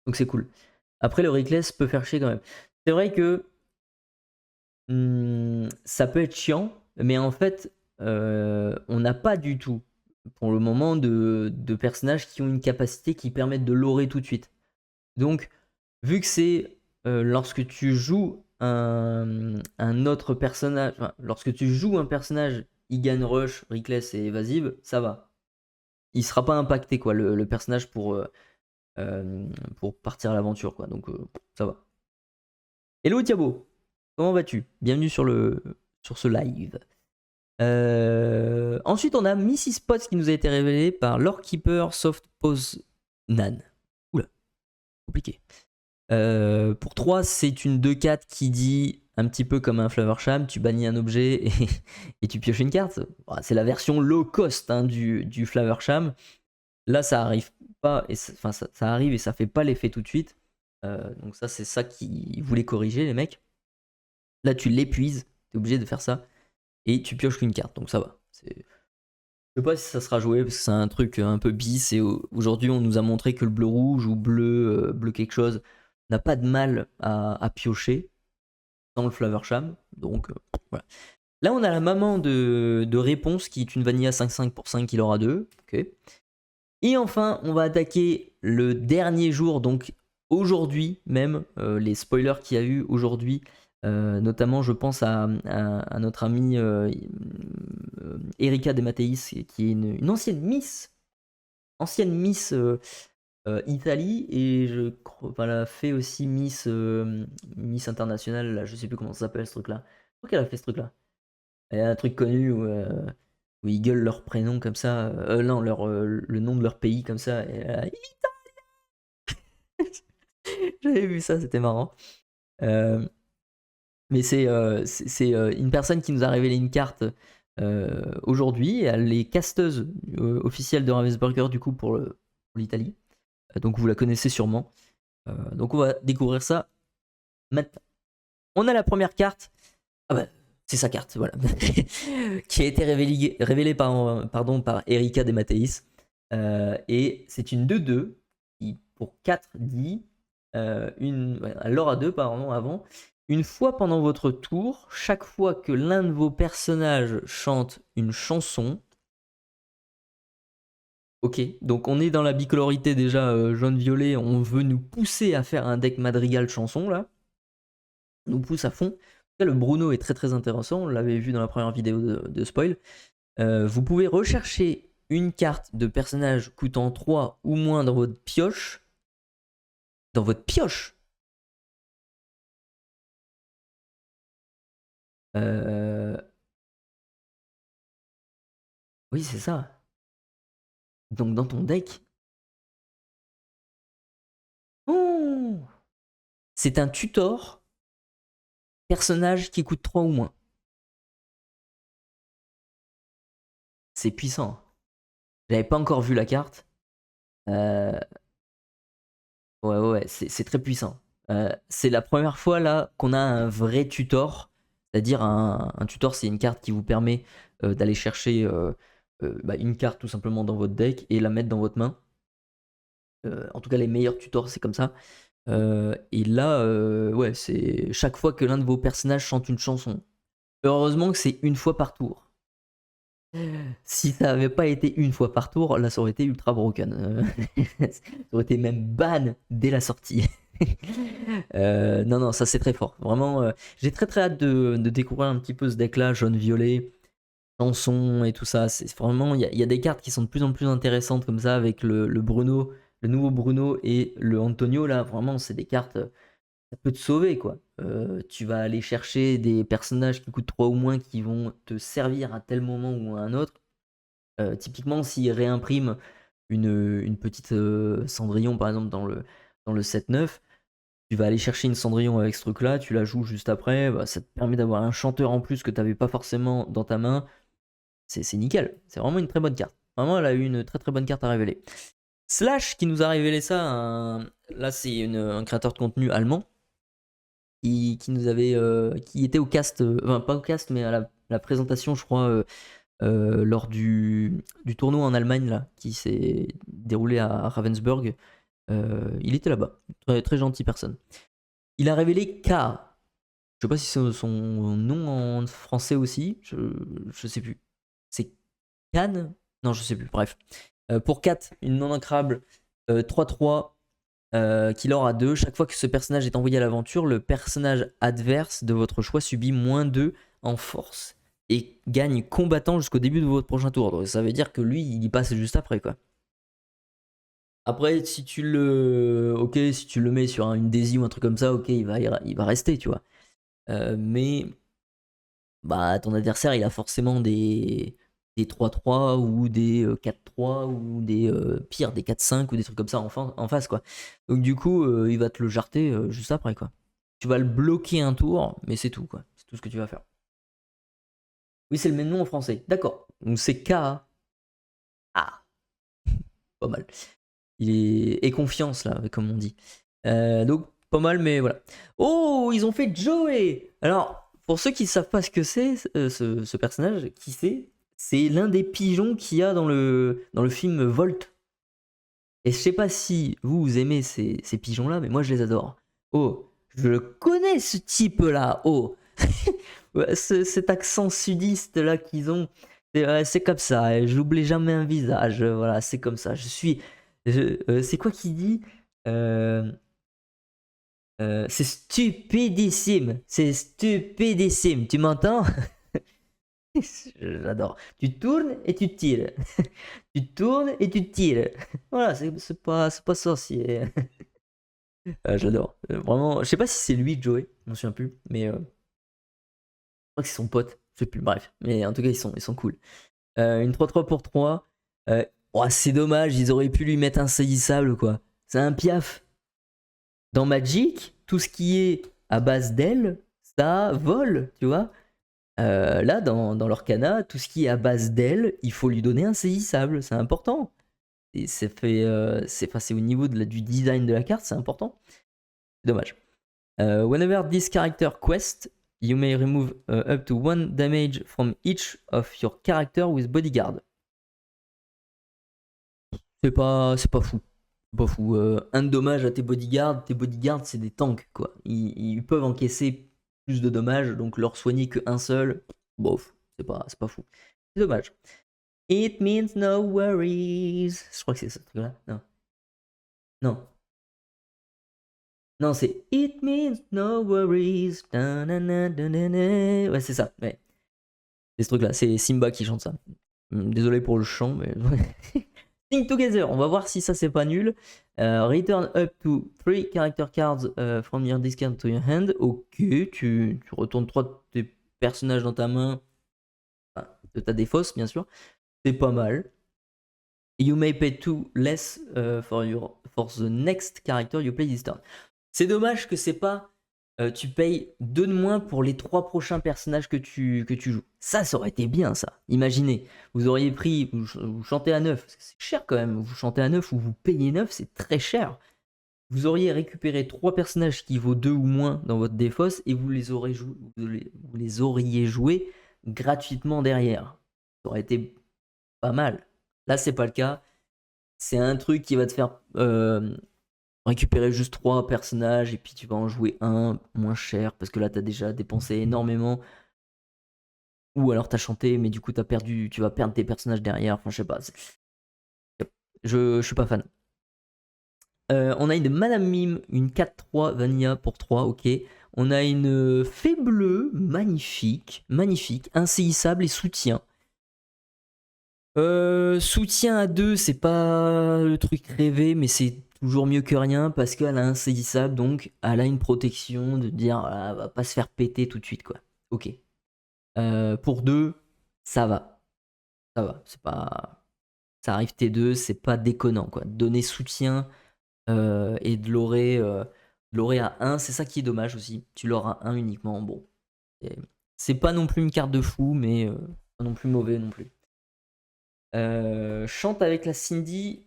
Donc c'est cool. Après le Reckless peut faire chier quand même. C'est vrai que ça peut être chiant, mais en fait on n'a pas du tout pour le moment de personnages qui ont une capacité qui permettent de lorer tout de suite. Donc vu que c'est lorsque tu joues un autre personnage, enfin, lorsque tu joues un personnage, il gagne rush, reckless et évasive, ça va. Il sera pas impacté, quoi, le personnage pour partir à l'aventure, quoi. Donc ça va. Hello Thiago, comment vas-tu? Bienvenue sur ce live. Ensuite, on a Missy Spots qui nous a été révélé par Lore Keeper Soft Pose Nan. Oula, compliqué. Pour 3, c'est une 2-4 qui dit un petit peu comme un Flowersham, tu bannis un objet et tu pioches une carte. Bah, c'est la version low cost, hein, du Flowersham. Là, ça arrive pas, enfin ça arrive et ça fait pas l'effet tout de suite. Donc ça, c'est ça qu'ils voulaient corriger, les mecs. Là, tu l'épuises, t'es obligé de faire ça et tu pioches qu'une carte, donc ça va. Je sais pas si ça sera joué parce que c'est un truc un peu bis et aujourd'hui on nous a montré que le bleu rouge ou bleu quelque chose n'a pas de mal à piocher dans le Flaversham. Donc voilà. Là on a la maman de réponse qui est une vanilla 5-5 pour 5 qui aura 2. Ok. Et enfin on va attaquer le dernier jour, donc aujourd'hui même, les spoilers qu'il y a eu aujourd'hui. Notamment, je pense à notre amie Erika De Matteis, qui est une ancienne Miss Italie, et je crois elle a fait aussi Miss International, là, je sais plus comment ça s'appelle ce truc-là. Je crois qu'elle a fait ce truc-là. Il y a un truc connu où ils gueulent leur prénom comme ça, non, le nom de leur pays comme ça. J'avais vu ça, c'était marrant. Mais c'est une personne qui nous a révélé une carte aujourd'hui. Elle est casteuse officielle de Ravensburger du coup pour l'Italie. Donc vous la connaissez sûrement. Donc on va découvrir ça maintenant. On a la première carte. Ah bah c'est sa carte, voilà. Qui a été révélée par Erika De Matteis. Et c'est une 2-2 qui pour 4 dit alors à 2 pardon avant. Une fois pendant votre tour, chaque fois que l'un de vos personnages chante une chanson. Ok, donc on est dans la bicolorité déjà jaune-violet, on veut nous pousser à faire un deck madrigal chanson là. On nous pousse à fond. Le Bruno est très très intéressant, on l'avait vu dans la première vidéo de spoil. Vous pouvez rechercher une carte de personnage coûtant 3 ou moins dans votre pioche. Dans votre pioche. Oui, c'est ça. Donc dans ton deck. Oh C'est un tutor personnage qui coûte 3 ou moins. C'est puissant. J'avais pas encore vu la carte. Ouais, c'est très puissant. C'est la première fois là qu'on a un vrai tutor. C'est-à-dire un tutor, c'est une carte qui vous permet d'aller chercher une carte tout simplement dans votre deck et la mettre dans votre main. En tout cas, les meilleurs tutors, c'est comme ça. Et là, ouais, c'est chaque fois que l'un de vos personnages chante une chanson. Heureusement que c'est une fois par tour. Si ça n'avait pas été une fois par tour, là ça aurait été ultra broken. Ça aurait été même ban dès la sortie. Non, ça c'est très fort. Vraiment, j'ai très hâte de découvrir un petit peu ce deck là, jaune-violet, chanson et tout ça. C'est vraiment, il y a des cartes qui sont de plus en plus intéressantes comme ça avec le Bruno, le nouveau Bruno et le Antonio là. Vraiment, c'est des cartes, ça peut te sauver quoi. Tu vas aller chercher des personnages qui coûtent 3 ou moins qui vont te servir à tel moment ou à un autre. Typiquement, s'ils réimpriment une petite Cendrillon par exemple dans le 7-9, tu vas aller chercher une Cendrillon avec ce truc là, tu la joues juste après, bah, ça te permet d'avoir un chanteur en plus que tu n'avais pas forcément dans ta main. C'est nickel, c'est vraiment une très bonne carte. Vraiment, elle a eu une très bonne carte à révéler. Slash qui nous a révélé ça, là c'est un créateur de contenu allemand qui nous avait qui était au cast, enfin pas au cast mais à la présentation je crois lors du tournoi en Allemagne là qui s'est déroulé à Ravensburg. Il était là-bas, très gentille personne. Il a révélé K. Je sais pas si c'est son nom en français aussi, je sais plus. C'est Cannes? Non, je sais plus, bref. Pour 4, une non ancrable 3-3 qui l'aura 2. Chaque fois que ce personnage est envoyé à l'aventure, le personnage adverse de votre choix subit -2 en force et gagne combattant jusqu'au début de votre prochain tour. Donc ça veut dire que lui, il y passe juste après quoi. Après, si tu le mets sur une Daisy ou un truc comme ça, ok, il va rester, tu vois. Mais bah ton adversaire, il a forcément des 3-3 ou des 4-3 ou des pire, des 4-5 ou des trucs comme ça en face quoi. Donc du coup, il va te le jarter juste après quoi. Tu vas le bloquer un tour, mais c'est tout quoi. C'est tout ce que tu vas faire. Oui, c'est le même nom en français. D'accord. Donc c'est K. Ah, pas mal. Et confiance là, comme on dit. Donc pas mal, mais voilà. Oh, ils ont fait Joey. Alors, pour ceux qui ne savent pas ce que c'est, ce personnage, qui c'est l'un des pigeons qu'il y a dans le film Volt. Et je sais pas si vous aimez ces pigeons-là, mais moi je les adore. Oh, je le connais ce type-là. Oh, ouais, cet accent sudiste là qu'ils ont, c'est comme ça. J'oublie jamais un visage. Voilà, c'est comme ça. C'est quoi qu'il dit c'est stupidissime. C'est stupidissime. Tu m'entends? J'adore. Tu tournes et tu tires. Tu tournes et tu tires. Voilà, c'est pas sorcier. J'adore. Vraiment, je sais pas si c'est lui, Joey. Je m'en souviens plus. Mais je crois que c'est son pote. Je sais plus. Bref. Mais en tout cas, ils sont cool. Une 3-3 pour 3. Oh, c'est dommage. Ils auraient pu lui mettre un saisissable, quoi. C'est un piaf. Dans Magic, tout ce qui est à base d'ailes, ça vole, tu vois. Là, dans l'Orcana, tout ce qui est à base d'ailes, il faut lui donner un saisissable, c'est important. Et c'est au niveau du design de la carte, c'est important. C'est dommage. Whenever this character quest, you may remove up to 1 damage from each of your character with bodyguard. C'est pas fou. Pas fou. Un dommage à tes bodyguards c'est des tanks quoi. Ils peuvent encaisser plus de dommages, donc leur soigner qu'un seul, bof, c'est pas fou. C'est dommage. It means no worries. Je crois que c'est ce truc là. Non. Non, c'est It means no worries. Ouais, c'est ça. Ouais. C'est ce truc là. C'est Simba qui chante ça. Désolé pour le chant, mais. Sing Together, on va voir si ça c'est pas nul. Return up to 3 character cards from your discard to your hand. Ok, tu retournes 3 de tes personnages dans ta main. Enfin, de ta défausse, bien sûr. C'est pas mal. You may pay 2 less for the next character you play this turn. C'est dommage que c'est pas tu payes 2 de moins pour les 3 prochains personnages que tu joues. Ça aurait été bien, ça. Imaginez, vous auriez pris, vous chantez à 9, c'est cher quand même, vous chantez à 9 ou vous payez 9, c'est très cher. Vous auriez récupéré 3 personnages qui vaut 2 ou moins dans votre défausse et vous les auriez joués gratuitement derrière. Ça aurait été pas mal. Là, c'est pas le cas. C'est un truc qui va te faire récupérer juste 3 personnages et puis tu vas en jouer un moins cher parce que là, tu as déjà dépensé énormément. Ou alors tu as chanté, mais du coup, tu vas perdre tes personnages derrière. Enfin, je sais pas. Je suis pas fan. On a une Madame Mime, une 4-3 Vanilla pour 3, ok. On a une Fée Bleue, magnifique, insaisissable et soutien. Soutien à 2, c'est pas le truc rêvé, mais c'est toujours mieux que rien parce qu'elle a insaisissable, donc elle a une protection de dire elle va pas se faire péter tout de suite, quoi. Ok. Pour 2, ça va. Ça va. C'est pas. Ça arrive T2, c'est pas déconnant, quoi. Donner soutien et de l'aurer à 1, c'est ça qui est dommage aussi. Tu l'auras à 1 uniquement. Bon. C'est pas non plus une carte de fou, mais pas non plus mauvais non plus. Chante avec la Cindy,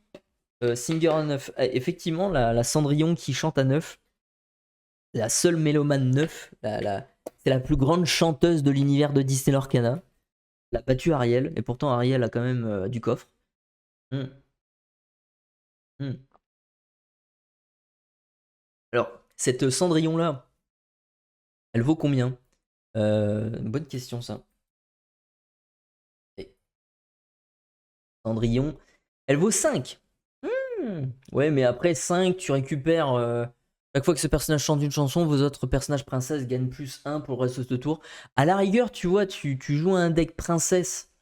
Singer à 9. Effectivement, la Cendrillon qui chante à 9, la seule mélomane 9, c'est la plus grande chanteuse de l'univers de Disney Lorcana. Elle a battu Ariel, et pourtant Ariel a quand même du coffre. Hmm. Hmm. Alors, cette Cendrillon-là, elle vaut combien? Bonne question ça. Et Cendrillon, elle vaut 5. Ouais, mais après 5, tu récupères. Chaque fois que ce personnage chante une chanson, vos autres personnages princesses gagnent plus 1 pour le reste de ce tour. À la rigueur, tu vois, tu joues un deck princesse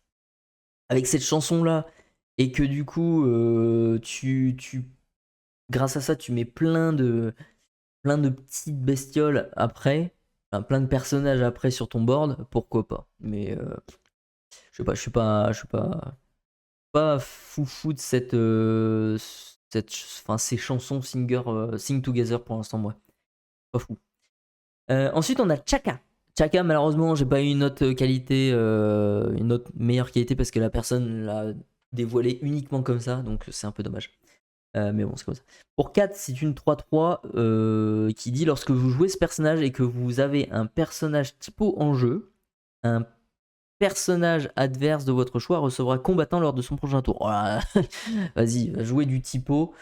avec cette chanson-là, et que du coup, grâce à ça, tu mets plein de petites bestioles après, enfin, plein de personnages après sur ton board, pourquoi pas. Mais je sais pas, je suis pas fou de ces chansons Sing Together pour l'instant, moi. Pas fou. Ensuite, on a Chaka. Chaka, malheureusement, j'ai pas eu une autre qualité, une autre meilleure qualité parce que la personne l'a dévoilé uniquement comme ça, donc c'est un peu dommage. Mais bon, c'est comme ça. Pour 4, c'est une 3-3 qui dit lorsque vous jouez ce personnage et que vous avez un personnage typo en jeu, un personnage adverse de votre choix recevra combattant lors de son prochain tour. Oh là, vas-y, va jouer du typo.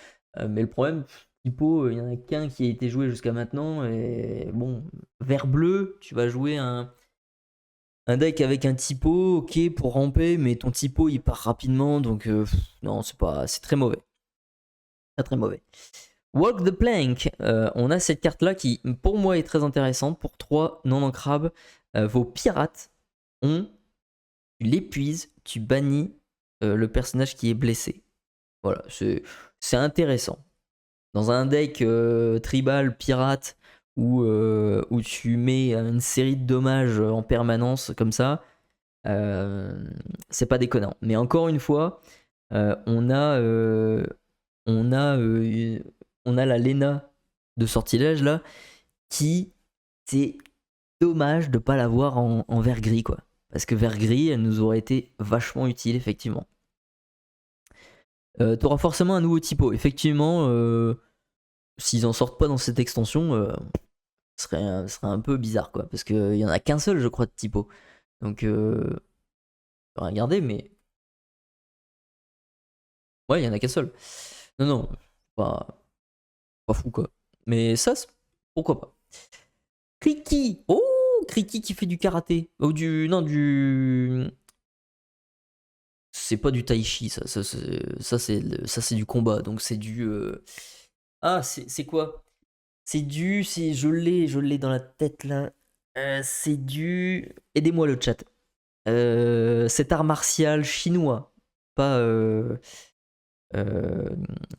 Mais le problème, typo, il n'y en a qu'un qui a été joué jusqu'à maintenant. Et bon, vert bleu, tu vas jouer un deck avec un typo, ok, pour ramper, mais ton typo il part rapidement, donc non, c'est très mauvais. Très très mauvais. Walk the Plank, on a cette carte là qui pour moi est très intéressante. Pour 3 non ancrables, vos pirates ont tu l'épuises, tu bannis le personnage qui est blessé. Voilà, c'est intéressant. Dans un deck tribal pirate où tu mets une série de dommages en permanence comme ça, c'est pas déconnant. Mais encore une fois, on a la Lena de sortilège là qui c'est dommage de pas l'avoir en vert gris quoi. Parce que vert gris, elle nous aurait été vachement utile, effectivement. T'auras forcément un nouveau typo. Effectivement, s'ils en sortent pas dans cette extension, ce serait un peu bizarre, quoi. Parce qu'il y en a qu'un seul, je crois, de typo. Donc, regardez, mais. Ouais, il y en a qu'un seul. Non, non, pas fou, quoi. Mais ça, pourquoi pas. Kriki! Oh! Kriki qui fait du karaté. Ou du. Non, du. C'est pas du tai chi, ça c'est du combat, donc c'est du. Ah, c'est quoi? Je l'ai dans la tête là. C'est du. Aidez-moi le chat. Cet art martial chinois, pas. Euh,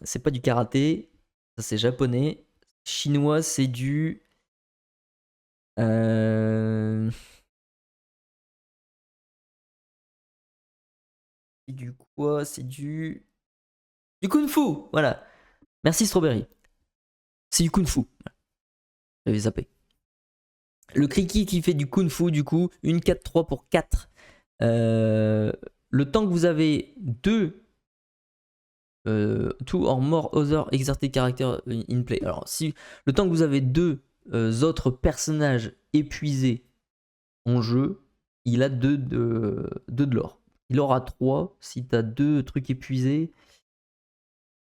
c'est pas du karaté, ça c'est japonais. Chinois, c'est du. Euh, c'est du quoi? C'est du kung fu, voilà. Merci Strawberry. C'est du kung fu. J'avais zappé. Le Kriki qui fait du Kung Fu, du coup, une 4-3 pour 4. Le temps que vous avez 2 two or more other exerted characters in play. Alors, si le temps que vous avez 2 autres personnages épuisés en jeu, il a 2 de l'or. Il aura 3 si tu as 2 trucs épuisés.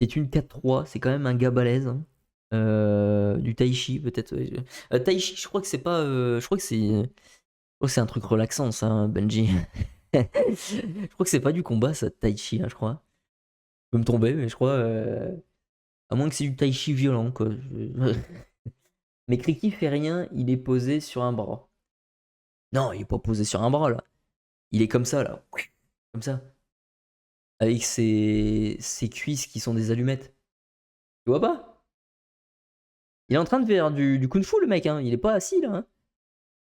C'est une 4-3, c'est quand même un gars balèze. Hein. Du Taichi peut-être. Taichi, je crois que c'est pas. Je crois que c'est un truc relaxant ça, hein, Benji. Je crois que c'est pas du combat ça, Taichi, hein, je crois. Je peux me tromper, mais je crois. À moins que c'est du Taichi violent, quoi. Mais Kriki fait rien, il est posé sur un bras. Non, il est pas posé sur un bras là. Il est comme ça là. Comme ça. Avec ses cuisses qui sont des allumettes. Tu vois pas? Il est en train de faire du kung fu le mec, hein. Il est pas assis là. Hein.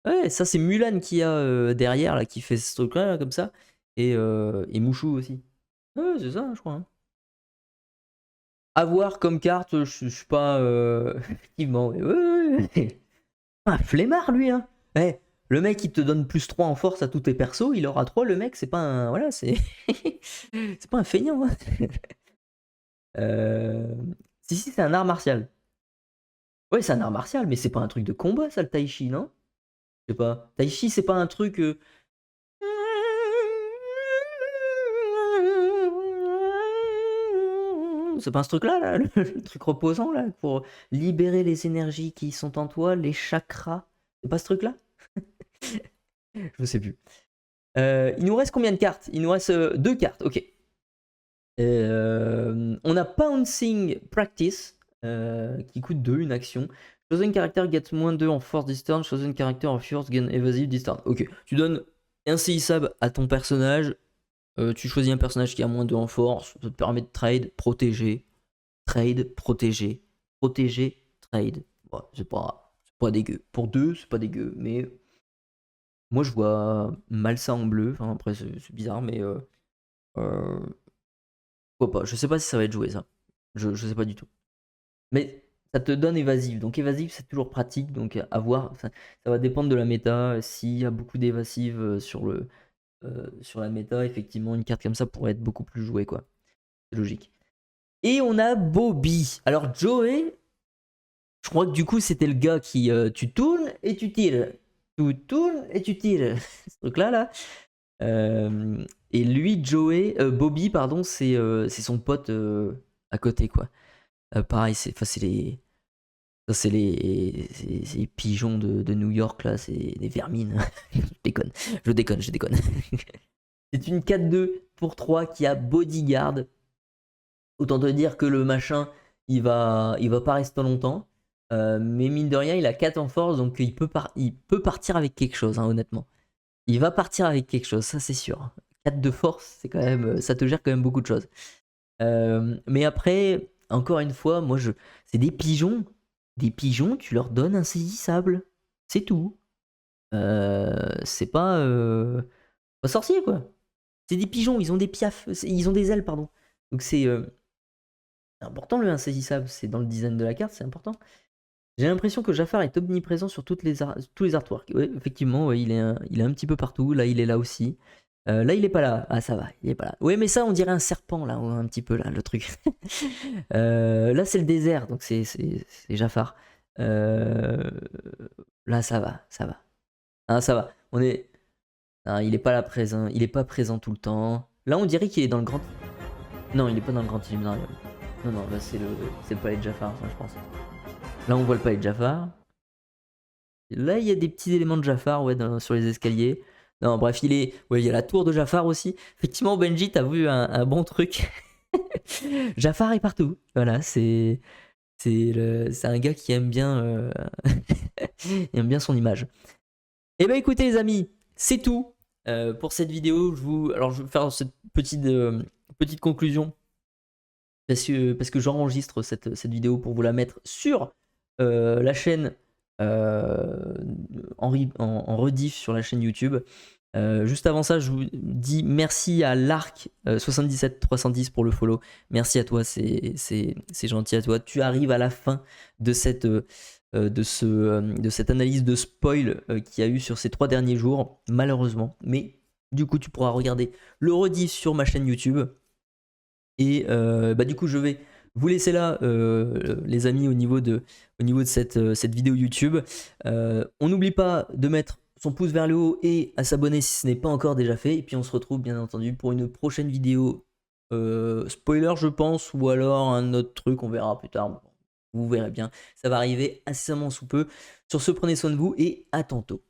Ouais, ça c'est Mulan qui a derrière là, qui fait ce truc là, comme ça. Et Mushu aussi. Ouais, c'est ça, je crois. Hein. Avoir comme carte, je suis pas. Effectivement, ouais. Ah, flemmard lui, hein. Eh, le mec il te donne plus 3 en force à tous tes persos, il aura 3, le mec, c'est pas un. Voilà, c'est. C'est pas un feignant. Hein. Si, c'est un art martial. Ouais, c'est un art martial, mais c'est pas un truc de combat, ça, le tai chi, non? Je sais pas. Tai chi, c'est pas un truc. C'est pas ce truc-là, là, le truc reposant, là, pour libérer les énergies qui sont en toi, les chakras. C'est pas ce truc-là? Je sais plus. Il nous reste combien de cartes? Il nous reste 2 cartes, ok. On a Pouncing Practice, qui coûte 2, une action. Chosen character gets moins 2 en force this turn. Chosen character of yours gain evasive this turn. Ok, tu donnes insaisissable à ton personnage. Tu choisis un personnage qui a moins 2 en force. Ça te permet de trade, protéger. Trade, protéger. Protéger, trade. Bon, c'est pas dégueu. Pour 2, c'est pas dégueu. Mais moi, je vois mal ça en bleu. Enfin, après, c'est bizarre, mais. Pourquoi pas? Je sais pas si ça va être joué, ça. Je sais pas du tout. Mais ça te donne évasive. Donc évasive, c'est toujours pratique. Donc à voir. Ça va dépendre de la méta. S'il y a beaucoup d'évasives sur la méta, effectivement, une carte comme ça pourrait être beaucoup plus jouée, quoi. C'est logique. Et on a Bobby. Alors Joey, je crois que du coup, c'était le gars qui... tu tournes et tu tires. Tu tournes et tu tires. Ce truc-là, là. Et lui, Bobby, pardon, c'est son pote à côté, quoi. Pareil, c'est les pigeons de New York, là, c'est des vermines. Je déconne. C'est une 4-2 pour 3 qui a Bodyguard. Autant te dire que le machin, il va pas rester longtemps. Mais mine de rien, il a 4 en force, donc il peut partir avec quelque chose, hein, honnêtement. Il va partir avec quelque chose, ça c'est sûr. 4 de force, c'est quand même, ça te gère quand même beaucoup de choses. Mais après, encore une fois, moi c'est des pigeons. Des pigeons, tu leur donnes un saisissable. C'est tout. C'est pas sorcier, quoi. C'est des pigeons, ils ont des piafs, ils ont des ailes, pardon. Donc c'est important le insaisissable, c'est dans le design de la carte, c'est important. J'ai l'impression que Jafar est omniprésent sur tous les artworks. Ouais, effectivement, ouais, il est un petit peu partout. Là, il est là aussi. Là, il est pas là. Ah, ça va, il est pas là. Ouais, mais ça, on dirait un serpent, là, un petit peu, là, le truc. Là, c'est le désert, donc c'est Jafar. Là, ça va. Ah, ça va. Ah, il est pas là présent. Il est pas présent tout le temps. Là, on dirait qu'il est dans le grand... Non, il est pas dans le grand illuminarium. Non, là, c'est le palais de Jafar, ça, je pense. Là, on voit le palais de Jafar. Là, il y a des petits éléments de Jafar, ouais, sur les escaliers. Non, bref, il y a la tour de Jafar aussi. Effectivement, Benji, t'as vu un bon truc. Jafar est partout. Voilà, c'est un gars qui aime bien, aime bien son image. Et ben écoutez, les amis, c'est tout pour cette vidéo. Alors, je vais faire cette petite conclusion parce que j'enregistre cette vidéo pour vous la mettre sur la chaîne en rediff sur la chaîne YouTube. Juste avant ça, je vous dis merci à l'Arc 77310 pour le follow. Merci à toi, c'est gentil à toi. Tu arrives à la fin de cette de cette analyse de spoil qu'il y a eu sur ces 3 derniers jours, malheureusement. Mais du coup, tu pourras regarder le rediff sur ma chaîne YouTube. Et du coup, je vais vous laisser là, les amis, au niveau de cette vidéo YouTube. On n'oublie pas de mettre son pouce vers le haut et à s'abonner si ce n'est pas encore déjà fait. Et puis on se retrouve bien entendu pour une prochaine vidéo spoiler, je pense, ou alors un autre truc, on verra plus tard. Vous verrez bien, ça va arriver incessamment sous peu. Sur ce, prenez soin de vous et à tantôt.